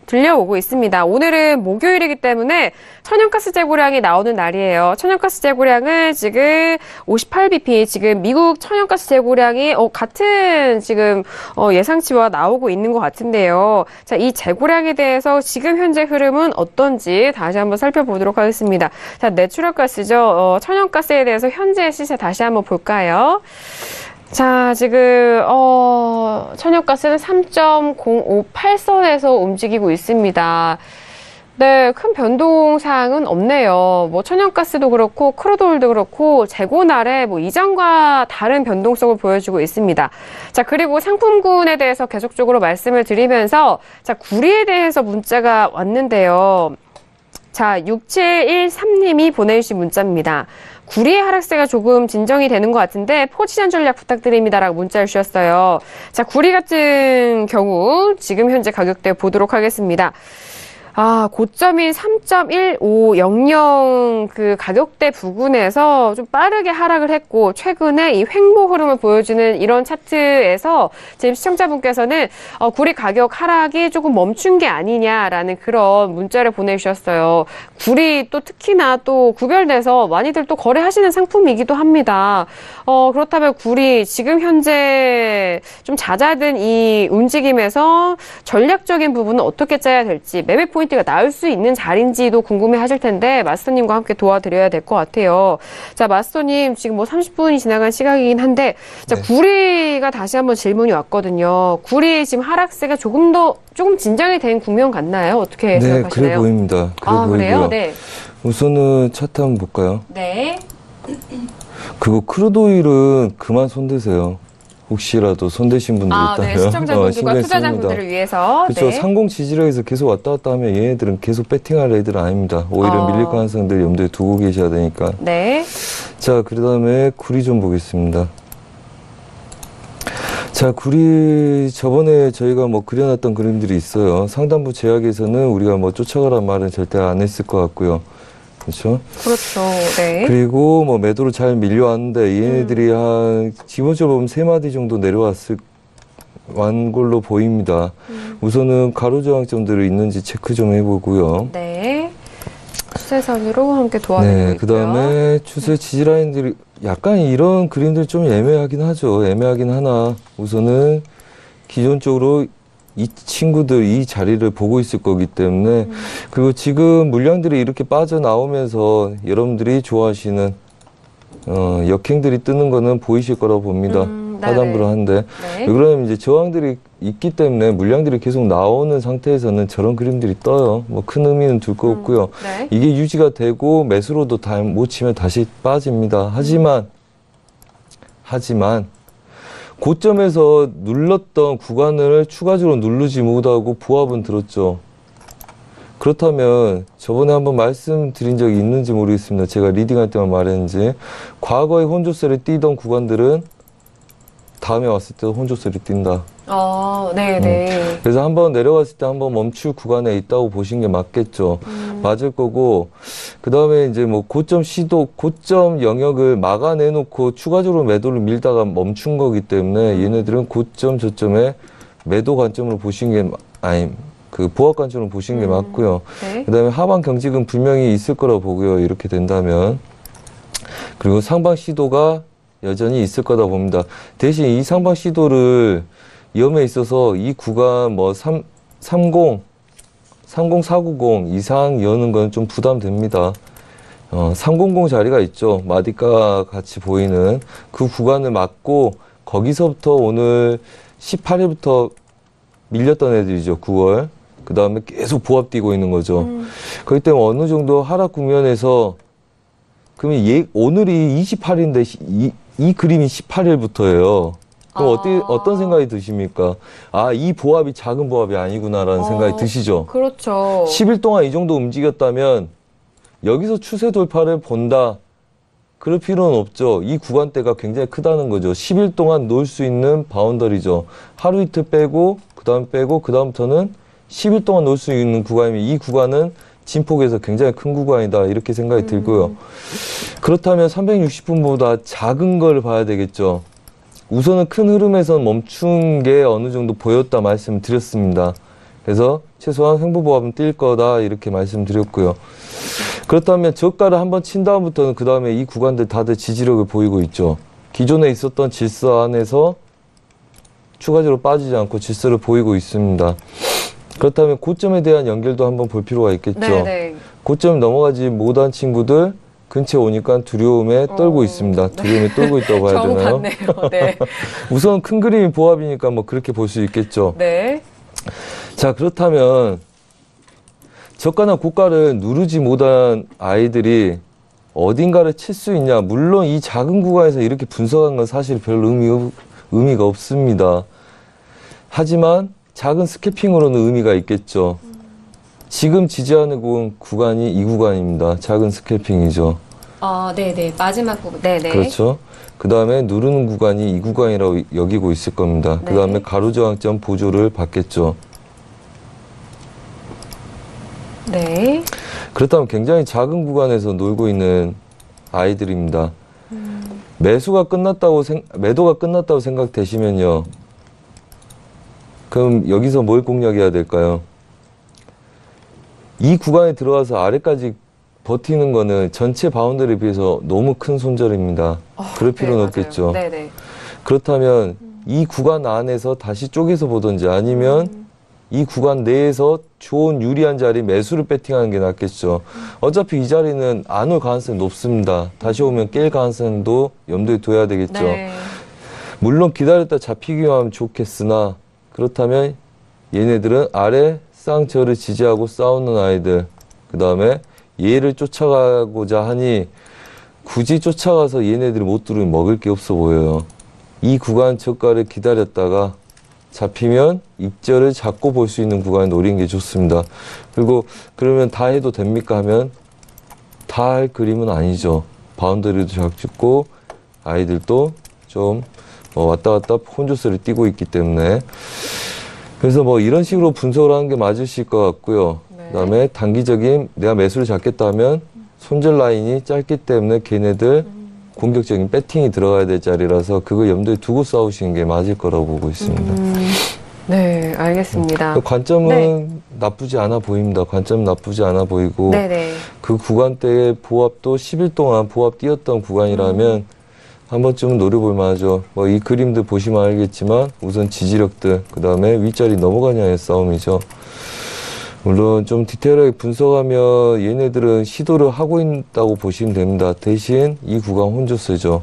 들려오고 있습니다. 오늘은 목요일이기 때문에 천연가스 재고량이 나오는 날이에요. 천연가스 재고량은 지금 58bp, 지금 미국 천연가스 재고량이 같은 지금 예상치와 나오고 있는 것 같은데요. 자, 이 재고량에 대해서 지금 현재 흐름은 어떤지 다시 한번 살펴보도록 하겠습니다. 자, 내추럴가스죠. 천연가스에 대해서 현재 시세 다시 한번 볼까요? 자, 지금 천연가스는 3.058선에서 움직이고 있습니다. 네, 큰 변동사항은 없네요. 뭐 천연가스도 그렇고 크루드오일도 그렇고 재고날에 뭐 이전과 다른 변동성을 보여주고 있습니다. 자, 그리고 상품군에 대해서 계속적으로 말씀을 드리면서 자, 구리에 대해서 문자가 왔는데요. 자, 6713님이 보내주신 문자입니다. 구리의 하락세가 조금 진정이 되는 것 같은데 포지션 전략 부탁드립니다라고 문자를 주셨어요. 자, 구리 같은 경우 지금 현재 가격대 보도록 하겠습니다. 고점인 3.1500 그 가격대 부근에서 좀 빠르게 하락을 했고 최근에 이 횡보 흐름을 보여주는 이런 차트에서 지금 시청자분께서는 구리 가격 하락이 조금 멈춘 게 아니냐라는 그런 문자를 보내주셨어요. 구리 또 특히나 또 구별돼서 많이들 또 거래하시는 상품이기도 합니다. 그렇다면 구리 지금 현재 좀 잦아든 이 움직임에서 전략적인 부분은 어떻게 짜야 될지 매매 포인트가 나올 수 있는 자리인지도 궁금해 하실 텐데 마스터님과 함께 도와드려야 될 것 같아요. 자, 마스터님 지금 뭐 30분이 지나간 시각이긴 한데 자, 구리가 다시 한번 질문이 왔거든요. 구리 지금 하락세가 조금 진정이 된 국면 같나요? 어떻게 생각하시나요? 네, 그래 보입니다. 그래요? 네. 우선은 차트 한번 볼까요? 네. 그리고 크루드오일은 그만 손대세요. 혹시라도 손대신 분들 있다면. 네, 시청자분들과 투자자분들을 위해서. 그렇죠. 네. 상공 지지력에서 계속 왔다 갔다 하면 얘네들은 계속 배팅할 애들은 아닙니다. 오히려 밀릴 가능성들 염두에 두고 계셔야 되니까. 네. 자, 그 다음에 구리 좀 보겠습니다. 자, 구리 저번에 저희가 뭐 그려놨던 그림들이 있어요. 상단부 제약에서는 우리가 뭐 쫓아가란 말은 절대 안 했을 것 같고요. 그렇죠? 그렇죠. 네. 그리고 뭐 매도로 잘 밀려왔는데 얘네들이 한 기본적으로 보면 3마디 정도 완 걸로 보입니다. 우선은 가로저항점들이 있는지 체크 좀 해보고요. 네. 추세선으로 함께 도와드리고 네, 있고요. 그 다음에 추세 지지라인들이 약간 이런 그림들 좀 애매하긴 하죠. 애매하긴 하나 우선은 기존적으로 이 친구들 이 자리를 보고 있을 거기 때문에 그리고 지금 물량들이 이렇게 빠져나오면서 여러분들이 좋아하시는 역행들이 뜨는 거는 보이실 거라고 봅니다. 하단부를 한데 네. 왜 그러냐면 이제 저항들이 있기 때문에 물량들이 계속 나오는 상태에서는 저런 그림들이 떠요. 뭐 큰 의미는 둘 거 없고요. 네. 이게 유지가 되고 매수로도 못 치면 다시 빠집니다. 하지만 고점에서 눌렀던 구간을 추가적으로 누르지 못하고 부합은 들었죠. 그렇다면 저번에 한번 말씀드린 적이 있는지 모르겠습니다. 제가 리딩할 때만 말했는지 과거에 혼조세를 띄던 구간들은 다음에 왔을 때 혼조세를 띈다. 네네. 그래서 한번 내려갔을 때 한번 멈출 구간에 있다고 보시는 게 맞겠죠. 맞을 거고, 그 다음에 이제 뭐 고점 시도, 고점 영역을 막아내놓고 추가적으로 매도를 밀다가 멈춘 거기 때문에 얘네들은 고점 저점에 매도 관점으로 보시는 게, 그 보합 관점으로 보시는 게 맞고요. 네. 그 다음에 하방 경직은 분명히 있을 거라고 보고요. 이렇게 된다면. 그리고 상방 시도가 여전히 있을 거다 봅니다. 대신 이 상방 시도를 위험에 있어서 이 구간 뭐 30490 이상 여는 건 좀 부담됩니다. 300 자리가 있죠. 마디가 같이 보이는 그 구간을 막고 거기서부터 오늘 18일부터 밀렸던 애들이죠. 9월. 그 다음에 계속 보합 뛰고 있는 거죠. 그렇기 때문에 어느 정도 하락 국면에서 그러면 오늘이 28일인데 이 그림이 18일부터예요. 그럼 어떤 생각이 드십니까? 이 보합이 작은 보합이 아니구나라는 생각이 드시죠? 그렇죠. 10일 동안 이 정도 움직였다면 여기서 추세 돌파를 본다. 그럴 필요는 없죠. 이 구간대가 굉장히 크다는 거죠. 10일 동안 놓을 수 있는 바운더리죠. 하루 이틀 빼고 그 다음부터는 10일 동안 놓을 수 있는 구간이면 이 구간은 진폭에서 굉장히 큰 구간이다. 이렇게 생각이 들고요. 그렇다면 360분보다 작은 걸 봐야 되겠죠. 우선은 큰 흐름에선 멈춘 게 어느 정도 보였다 말씀드렸습니다. 그래서 최소한 횡보보합은 뛸 거다 이렇게 말씀드렸고요. 그렇다면 저가를 한번 친 다음부터는 그 다음에 이 구간들 다들 지지력을 보이고 있죠. 기존에 있었던 질서 안에서 추가적으로 빠지지 않고 질서를 보이고 있습니다. 그렇다면 고점에 대한 연결도 한번 볼 필요가 있겠죠. 네네. 고점 넘어가지 못한 친구들 근처에 오니까 두려움에 떨고 있습니다. 두려움에 떨고 있다고 봐야 정우 되나요? 같네요. 네. 우선 큰 그림이 보합이니까 뭐 그렇게 볼 수 있겠죠. 네. 자, 그렇다면 저가나 고가를 누르지 못한 아이들이 어딘가를 칠 수 있냐? 물론 이 작은 구간에서 이렇게 분석한 건 사실 별 의미가 없습니다. 하지만 작은 스캐핑으로는 의미가 있겠죠. 지금 지지하는 구간이 이 구간입니다. 작은 스캘핑이죠. 네네. 마지막 부분. 네네. 그렇죠. 그 다음에 누르는 구간이 이 구간이라고 여기고 있을 겁니다. 네. 그 다음에 가로저항점 보조를 받겠죠. 네. 그렇다면 굉장히 작은 구간에서 놀고 있는 아이들입니다. 매도가 끝났다고 생각되시면요. 그럼 여기서 뭘 공략해야 될까요? 이 구간에 들어와서 아래까지 버티는 거는 전체 바운더리에 비해서 너무 큰 손절입니다. 그럴 필요는 네, 없겠죠. 네네. 그렇다면 이 구간 안에서 다시 쪼개서 보든지 아니면 이 구간 내에서 좋은 유리한 자리 매수를 배팅하는 게 낫겠죠. 어차피 이 자리는 안 올 가능성이 높습니다. 다시 오면 깰 가능성도 염두에 둬야 되겠죠. 네. 물론 기다렸다 잡히기만 하면 좋겠으나 그렇다면 얘네들은 아래 쌍저를 지지하고 싸우는 아이들, 그 다음에 얘를 쫓아가고자 하니 굳이 쫓아가서 얘네들이 못 들으면 먹을 게 없어 보여요. 이 구간 저가를 기다렸다가 잡히면 입절을 잡고 볼 수 있는 구간을 노리는 게 좋습니다. 그리고 그러면 다 해도 됩니까 하면 다 할 그림은 아니죠. 바운더리도 잘 찍고 아이들도 좀 왔다 갔다 혼조세를 띄고 있기 때문에 그래서 뭐 이런 식으로 분석을 하는 게 맞으실 것 같고요. 네. 그다음에 단기적인 내가 매수를 잡겠다 하면 손절 라인이 짧기 때문에 걔네들 공격적인 배팅이 들어가야 될 자리라서 그걸 염두에 두고 싸우시는 게 맞을 거라고 보고 있습니다. 네, 알겠습니다. 관점은 네. 나쁘지 않아 보입니다. 관점은 나쁘지 않아 보이고 네네. 그 구간대의 보합도 10일 동안 보합 뛰었던 구간이라면 한 번쯤은 노려볼 만하죠. 뭐 이 그림들 보시면 알겠지만 우선 지지력들, 그 다음에 윗자리 넘어가냐의 싸움이죠. 물론 좀 디테일하게 분석하면 얘네들은 시도를 하고 있다고 보시면 됩니다. 대신 이 구간 혼조세죠.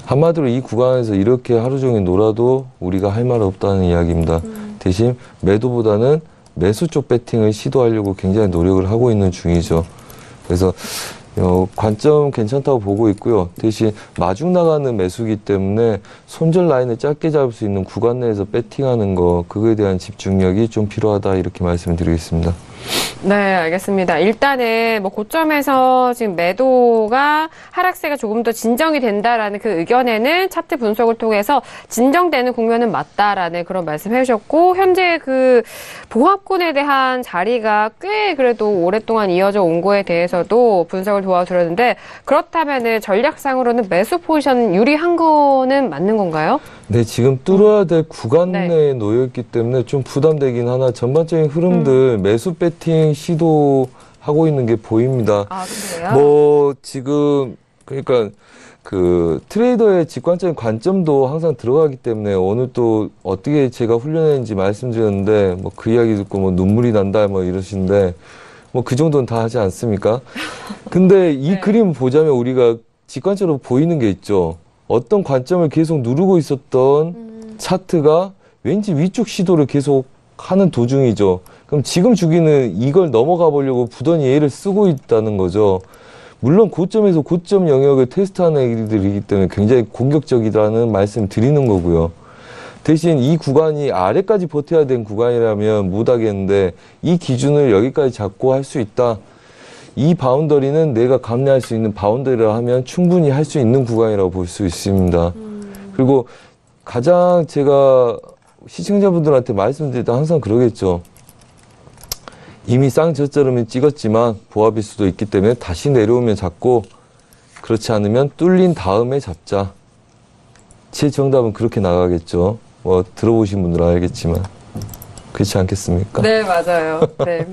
한마디로 이 구간에서 이렇게 하루 종일 놀아도 우리가 할 말 없다는 이야기입니다. 대신 매도보다는 매수 쪽 배팅을 시도하려고 굉장히 노력을 하고 있는 중이죠. 그래서 관점 괜찮다고 보고 있고요. 대신 마중 나가는 매수기 때문에 손절 라인을 짧게 잡을 수 있는 구간 내에서 배팅하는 거, 그거에 대한 집중력이 좀 필요하다 이렇게 말씀을 드리겠습니다. 네, 알겠습니다. 일단은 뭐 고점에서 지금 매도가 하락세가 조금 더 진정이 된다라는 그 의견에는 차트 분석을 통해서 진정되는 국면은 맞다라는 그런 말씀해 주셨고, 현재 그 보합권에 대한 자리가 꽤 그래도 오랫동안 이어져 온 거에 대해서도 분석을 도와드렸는데, 그렇다면은 전략상으로는 매수 포지션 유리한 거는 맞는 건가요? 네, 지금 뚫어야 될 구간 네. 내에 놓여있기 때문에 좀 부담되긴 하나 전반적인 흐름들 매수 배팅 시도하고 있는 게 보입니다. 아, 그래요? 뭐 지금 그러니까 그 트레이더의 직관적인 관점도 항상 들어가기 때문에 오늘 또 어떻게 제가 훈련했는지 말씀드렸는데 뭐 그 이야기 듣고 뭐 눈물이 난다 뭐 이러시는데 뭐 그 정도는 다 하지 않습니까? 근데 이 네. 그림 보자면 우리가 직관적으로 보이는 게 있죠. 어떤 관점을 계속 누르고 있었던 차트가 왠지 위쪽 시도를 계속 하는 도중이죠. 그럼 지금 주기는 이걸 넘어가 보려고 부단히 얘를 쓰고 있다는 거죠. 물론 고점에서 고점 영역을 테스트하는 애들이기 때문에 굉장히 공격적이라는 말씀 드리는 거고요. 대신 이 구간이 아래까지 버텨야 되는 구간이라면 못하겠는데 이 기준을 여기까지 잡고 할 수 있다. 이 바운더리는 내가 감내할 수 있는 바운더리라 하면 충분히 할 수 있는 구간이라고 볼 수 있습니다. 그리고 가장 제가 시청자분들한테 말씀드릴 때 항상 그러겠죠. 이미 쌍저점을 찍었지만 보합일 수도 있기 때문에 다시 내려오면 잡고 그렇지 않으면 뚫린 다음에 잡자. 제 정답은 그렇게 나가겠죠. 뭐 들어보신 분들은 알겠지만 그렇지 않겠습니까? 네, 맞아요. 네.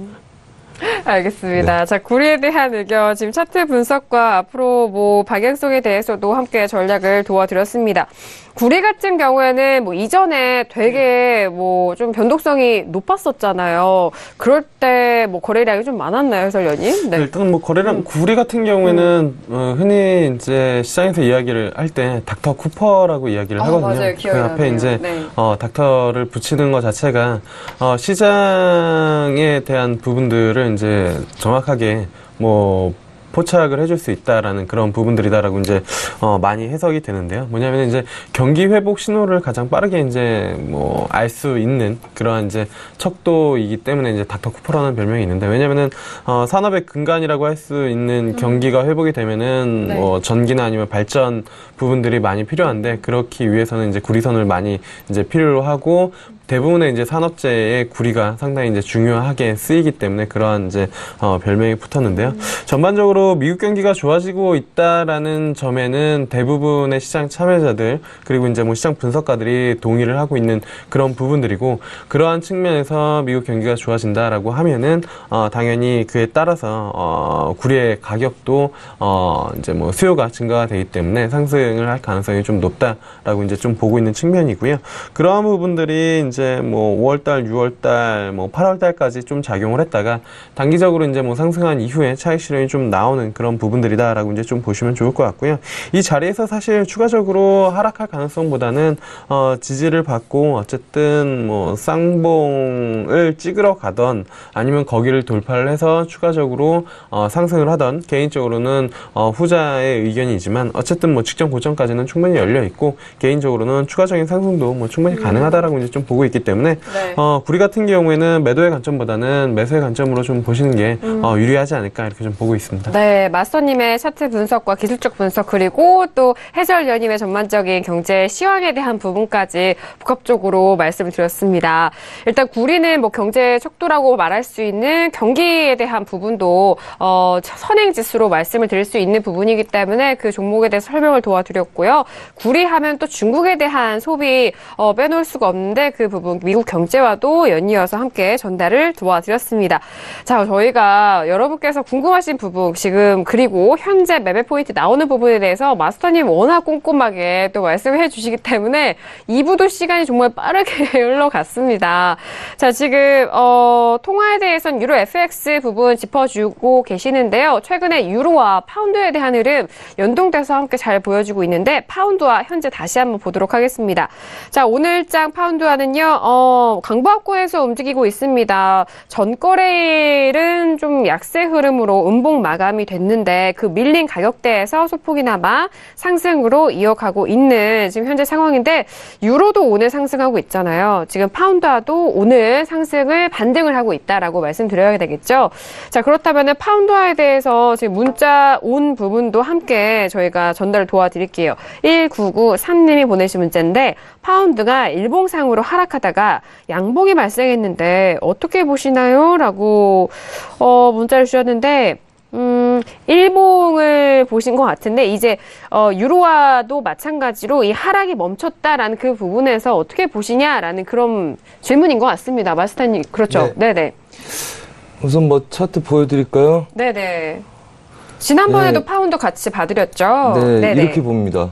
알겠습니다. 자, 구리에 대한 의견, 지금 차트 분석과 앞으로 뭐 방향성에 대해서도 함께 전략을 도와드렸습니다. 구리 같은 경우에는 뭐 이전에 되게 뭐 좀 변동성이 높았었잖아요. 그럴 때 뭐 거래량이 좀 많았나요, 해설위원님? 네. 일단 뭐 거래량 구리 같은 경우에는 흔히 이제 시장에서 이야기를 할 때 닥터 쿠퍼라고 이야기를 하거든요. 맞아요. 그 기억이 앞에 나네요. 이제 네. 닥터를 붙이는 것 자체가 시장에 대한 부분들을 이제 정확하게 뭐 포착을 해줄 수 있다라는 그런 부분들이다라고 이제 많이 해석이 되는데요. 뭐냐면 이제 경기 회복 신호를 가장 빠르게 이제 뭐 알 수 있는 그러한 이제 척도이기 때문에 이제 닥터 쿠퍼라는 별명이 있는데, 왜냐면은 산업의 근간이라고 할 수 있는 경기가 회복이 되면은 네. 뭐 전기나 아니면 발전 부분들이 많이 필요한데, 그렇기 위해서는 이제 구리선을 많이 이제 필요로 하고, 대부분의 이제 산업재의 구리가 상당히 이제 중요하게 쓰이기 때문에 그러한 이제 별명이 붙었는데요. 전반적으로 미국 경기가 좋아지고 있다라는 점에는 대부분의 시장 참여자들 그리고 이제 뭐 시장 분석가들이 동의를 하고 있는 그런 부분들이고, 그러한 측면에서 미국 경기가 좋아진다라고 하면은 당연히 그에 따라서 구리의 가격도 이제 뭐 수요가 증가가 되기 때문에 상승을 할 가능성이 좀 높다라고 이제 좀 보고 있는 측면이고요. 그러한 부분들이 이제 뭐 5월달, 6월달, 뭐 8월달까지 좀 작용을 했다가 단기적으로 이제 뭐 상승한 이후에 차익 실현이 좀 나오는 그런 부분들이다라고 이제 좀 보시면 좋을 것 같고요. 이 자리에서 사실 추가적으로 하락할 가능성보다는 지지를 받고 어쨌든 뭐 쌍봉을 찍으러 가던 아니면 거기를 돌파를 해서 추가적으로 상승을 하던, 개인적으로는 후자의 의견이지만 어쨌든 뭐 직전 고점까지는 충분히 열려 있고 개인적으로는 추가적인 상승도 뭐 충분히 가능하다라고 이제 좀 보고 있기 때문에 네. 구리 같은 경우에는 매도의 관점보다는 매수의 관점으로 좀 보시는 게 유리하지 않을까 이렇게 좀 보고 있습니다. 네, 마스터님의 차트 분석과 기술적 분석, 그리고 또 해설위원님의 전반적인 경제 시황에 대한 부분까지 복합적으로 말씀을 드렸습니다. 일단 구리는 뭐 경제 척도라고 말할 수 있는 경기에 대한 부분도 선행지수로 말씀을 드릴 수 있는 부분이기 때문에 그 종목에 대해서 설명을 도와드렸고요. 구리 하면 또 중국에 대한 소비 빼놓을 수가 없는데 그 부분 미국 경제와도 연이어서 함께 전달을 도와드렸습니다. 자, 저희가 여러분께서 궁금하신 부분 지금, 그리고 현재 매매 포인트 나오는 부분에 대해서 마스터님 워낙 꼼꼼하게 또 말씀해 주시기 때문에 2부도 시간이 정말 빠르게 흘러갔습니다. 자, 지금 통화에 대해서는 유로 FX 부분 짚어주고 계시는데요. 최근에 유로와 파운드에 대한 흐름 연동돼서 함께 잘 보여주고 있는데, 파운드와 현재 다시 한번 보도록 하겠습니다. 자, 오늘장 파운드와는요 강보합권에서 움직이고 있습니다. 전거래일은 좀 약세 흐름으로 음봉 마감이 됐는데 그 밀린 가격대에서 소폭이나마 상승으로 이어가고 있는 지금 현재 상황인데 유로도 오늘 상승하고 있잖아요. 지금 파운드화도 오늘 상승을 반등을 하고 있다라고 말씀드려야 되겠죠. 자, 그렇다면 파운드화에 대해서 지금 문자 온 부분도 함께 저희가 전달을 도와드릴게요. 1993님이 보내신 문자인데 파운드가 일봉상으로 하락하다가 양봉이 발생했는데 어떻게 보시나요? 라고 문자를 주셨는데 일봉을 보신 것 같은데 이제 유로화도 마찬가지로 이 하락이 멈췄다라는 그 부분에서 어떻게 보시냐라는 그런 질문인 것 같습니다. 마스터님 그렇죠? 네. 네네. 우선 뭐 차트 보여드릴까요? 네네. 지난번에도 네. 파운드 같이 봐드렸죠? 네, 네네. 이렇게 봅니다.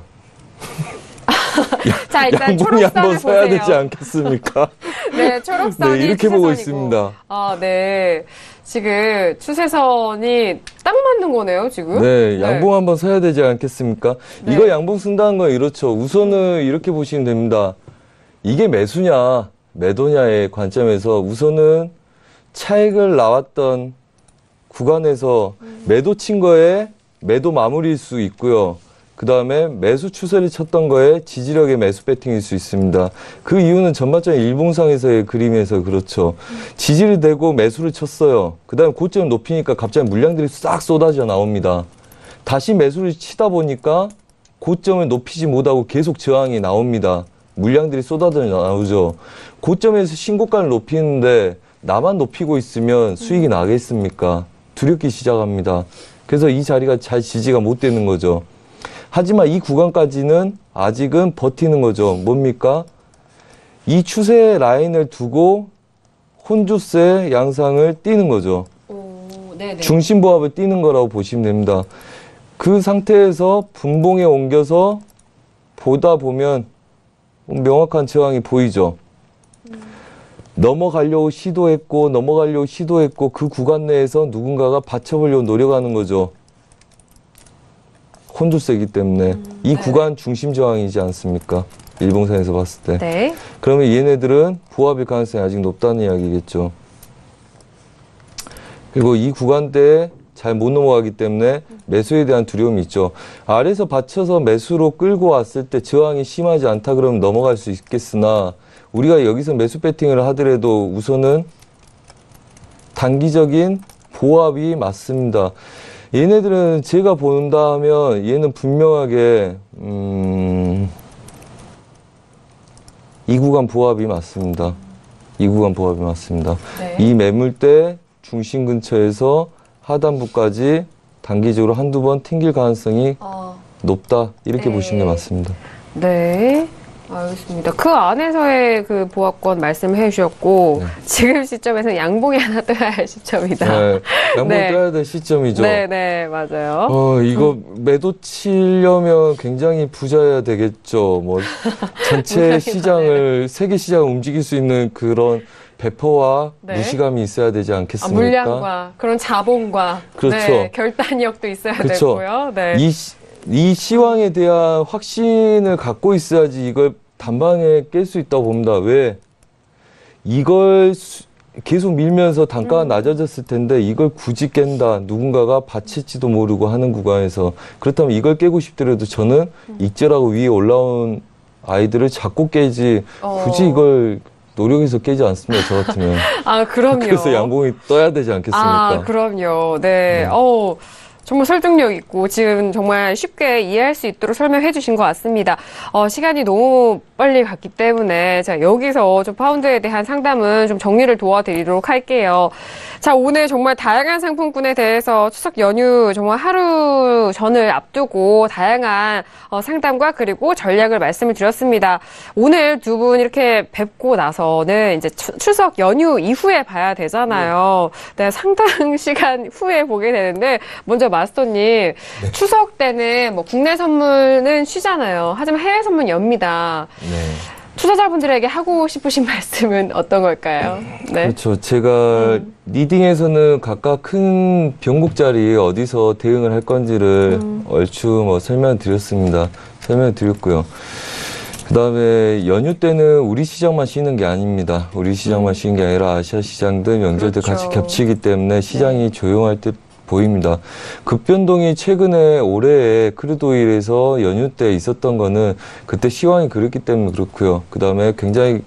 자, 일단 양봉이 한번 초록선을 서야 보세요. 되지 않겠습니까? 네, 초록선이 네, 이렇게 보고 추세선이고. 있습니다. 아, 네. 지금 추세선이 딱 맞는 거네요, 지금. 네, 양봉 한번 서야 되지 않겠습니까? 네. 이거 양봉 쓴다는 건 이렇죠. 우선은 이렇게 보시면 됩니다. 이게 매수냐, 매도냐의 관점에서 우선은 차익을 나왔던 구간에서 매도 친 거에 매도 마무리일 수 있고요. 그 다음에 매수 추세를 쳤던 거에 지지력의 매수 배팅일 수 있습니다. 그 이유는 전반적인 일봉상에서의 그림에서 그렇죠. 지지를 대고 매수를 쳤어요. 그 다음에 고점을 높이니까 갑자기 물량들이 싹 쏟아져 나옵니다. 다시 매수를 치다 보니까 고점을 높이지 못하고 계속 저항이 나옵니다. 물량들이 쏟아져 나오죠. 고점에서 신고가를 높이는데 나만 높이고 있으면 수익이 나겠습니까? 두렵기 시작합니다. 그래서 이 자리가 잘 지지가 못 되는 거죠. 하지만 이 구간까지는 아직은 버티는 거죠. 뭡니까? 이 추세 라인을 두고 혼조세 양상을 띄는 거죠. 네네. 중심보합을 띄는 거라고 보시면 됩니다. 그 상태에서 분봉에 옮겨서 보다 보면 명확한 저항이 보이죠. 넘어가려고 시도했고 그 구간 내에서 누군가가 받쳐보려고 노력하는 거죠. 혼조세이기 때문에 이 네. 구간 중심 저항이지 않습니까? 일봉상에서 봤을 때. 네. 그러면 얘네들은 보합일 가능성이 아직 높다는 이야기겠죠. 그리고 이 구간대에 잘 못 넘어가기 때문에 매수에 대한 두려움이 있죠. 아래에서 받쳐서 매수로 끌고 왔을 때 저항이 심하지 않다 그러면 넘어갈 수 있겠으나 우리가 여기서 매수 배팅을 하더라도 우선은 단기적인 보합이 맞습니다. 얘네들은 제가 본다 하면 얘는 분명하게 이 구간 보합이 맞습니다. 이 구간 보합이 맞습니다. 네. 이 매물대 중심 근처에서 하단부까지 단기적으로 한두 번 튕길 가능성이 높다. 이렇게 네. 보시는 게 맞습니다. 네. 알겠습니다. 그 안에서의 그 보합권 말씀해 주셨고, 네. 지금 시점에서는 양봉이 하나 떠야 할 시점이다. 네, 양봉 네. 떠야 될 시점이죠. 네, 맞아요. 이거 매도 치려면 굉장히 부자여야 되겠죠. 뭐, 전체 물량이 시장을, 세계 시장을 움직일 수 있는 그런 배포와 네. 무시감이 있어야 되지 않겠습니까? 물량과 그런 자본과 그렇죠. 네, 결단력도 있어야 그렇죠. 되고요. 네. 이 시황에 대한 확신을 갖고 있어야지 이걸 단방에 깰 수 있다고 봅니다. 왜? 이걸 계속 밀면서 단가가 낮아졌을 텐데 이걸 굳이 깬다. 누군가가 받칠지도 모르고 하는 구간에서. 그렇다면 이걸 깨고 싶더라도 저는 익절하고 위에 올라온 아이들을 잡고 깨지 굳이 이걸 노력해서 깨지 않습니다. 저 같으면. 아, 그럼요. 그래서 양봉이 떠야 되지 않겠습니까? 아, 그럼요. 네. 정말 설득력 있고 지금 정말 쉽게 이해할 수 있도록 설명해 주신 것 같습니다. 시간이 너무 빨리 갔기 때문에 자, 여기서 좀 파운드에 대한 상담은 좀 정리를 도와드리도록 할게요. 자, 오늘 정말 다양한 상품군에 대해서 추석 연휴 정말 하루 전을 앞두고 다양한 상담과 그리고 전략을 말씀을 드렸습니다. 오늘 두 분 이렇게 뵙고 나서는 이제 추석 연휴 이후에 봐야 되잖아요. 네, 상당 시간 후에 보게 되는데 먼저 마스터님, 추석 때는 뭐 국내 선물은 쉬잖아요. 하지만 해외 선물은 엽니다. 네. 투자자분들에게 하고 싶으신 말씀은 어떤 걸까요? 네. 그렇죠. 제가 리딩에서는 각각 큰 변곡자리 어디서 대응을 할 건지를 얼추 설명을 드렸습니다. 설명을 드렸고요. 그다음에 연휴 때는 우리 시장만 쉬는 게 아닙니다. 우리 시장만 쉬는 게 아니라 아시아 시장들 명절들 그렇죠. 같이 겹치기 때문에 시장이 조용할 때 보입니다. 급변동이 최근에 올해에 크루드오일에서 연휴 때 있었던 거는 그때 시황이 그랬기 때문에 그렇고요. 그다음에 굉장히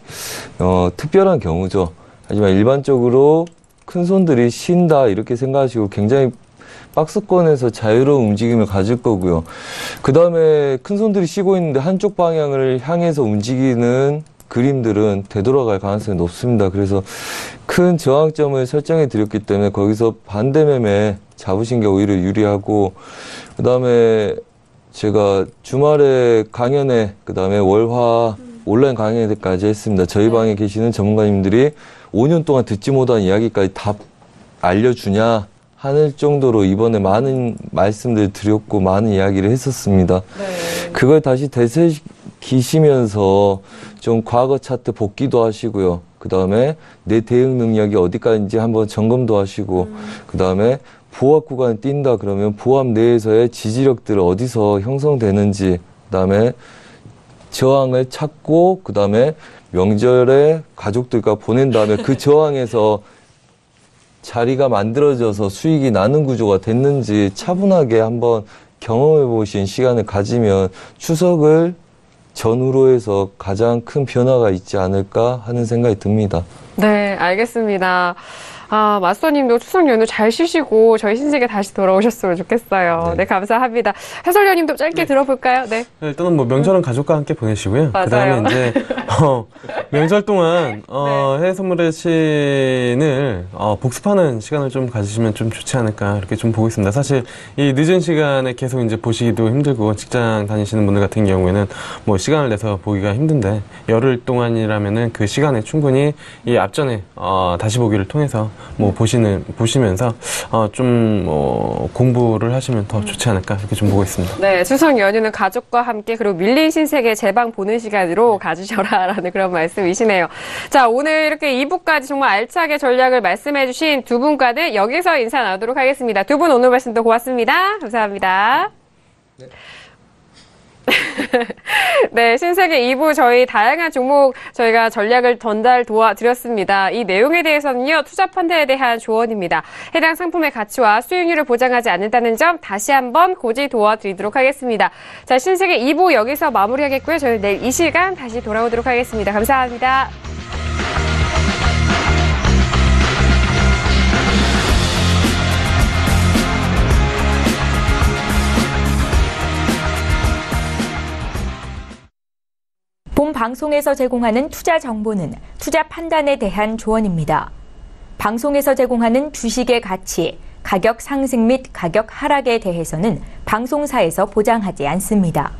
특별한 경우죠. 하지만 일반적으로 큰 손들이 쉰다 이렇게 생각하시고 굉장히 박스권에서 자유로운 움직임을 가질 거고요. 그 다음에 큰 손들이 쉬고 있는데 한쪽 방향을 향해서 움직이는 그림들은 되돌아갈 가능성이 높습니다. 그래서 큰 저항점을 설정해 드렸기 때문에 거기서 반대 매매 잡으신 게 오히려 유리하고, 그 다음에 제가 주말에 강연회, 그 다음에 월화 온라인 강연회까지 했습니다. 저희 방에 계시는 전문가님들이 5년 동안 듣지 못한 이야기까지 다 알려주냐 하는 정도로 이번에 많은 말씀들 드렸고 많은 이야기를 했었습니다. 네. 그걸 다시 되새기시면서 좀 과거 차트 복기도 하시고요. 그 다음에 내 대응 능력이 어디까지인지 한번 점검도 하시고, 그 다음에 보합 구간을 뛴다 그러면 보합 내에서의 지지력들 어디서 형성되는지, 그 다음에 저항을 찾고, 그 다음에 명절에 가족들과 보낸 다음에 그 저항에서 자리가 만들어져서 수익이 나는 구조가 됐는지 차분하게 한번 경험해 보신 시간을 가지면 추석을 전후로 해서 가장 큰 변화가 있지 않을까 하는 생각이 듭니다. 네, 알겠습니다. 마스터님도 추석 연휴 잘 쉬시고 저희 신세계 다시 돌아오셨으면 좋겠어요. 네, 감사합니다. 해설위원님도 짧게 들어볼까요? 네. 일단은 뭐 명절은 가족과 함께 보내시고요. 맞아요. 그다음에 이제 명절 동안 해외 선물의 신을 복습하는 시간을 좀 가지시면 좀 좋지 않을까 이렇게 좀 보고 있습니다. 사실 이 늦은 시간에 계속 이제 보시기도 힘들고 직장 다니시는 분들 같은 경우에는 뭐 시간을 내서 보기가 힘든데 열흘 동안이라면은 그 시간에 충분히 이 앞전에 다시 보기를 통해서 뭐 보시면서 좀 공부를 하시면 더 좋지 않을까 이렇게 좀 보고 있습니다. 네, 추석 연휴는 가족과 함께 그리고 밀린 신세계 재방 보는 시간으로 가지셔라라는 그런 말씀이시네요. 자, 오늘 이렇게 2부까지 정말 알차게 전략을 말씀해주신 두 분과는 여기서 인사 나누도록 하겠습니다. 두 분 오늘 말씀도 고맙습니다. 감사합니다. 네. 네, 신세계 2부 저희 다양한 종목 저희가 전략을 전달 도와드렸습니다. 이 내용에 대해서는요, 투자 펀드에 대한 조언입니다. 해당 상품의 가치와 수익률을 보장하지 않는다는 점 다시 한번 고지 도와드리도록 하겠습니다. 자, 신세계 2부 여기서 마무리하겠고요. 저희 내일 이 시간 다시 돌아오도록 하겠습니다. 감사합니다. 본 방송에서 제공하는 투자 정보는 투자 판단에 대한 조언입니다. 방송에서 제공하는 주식의 가치, 가격 상승 및 가격 하락에 대해서는 방송사에서 보장하지 않습니다.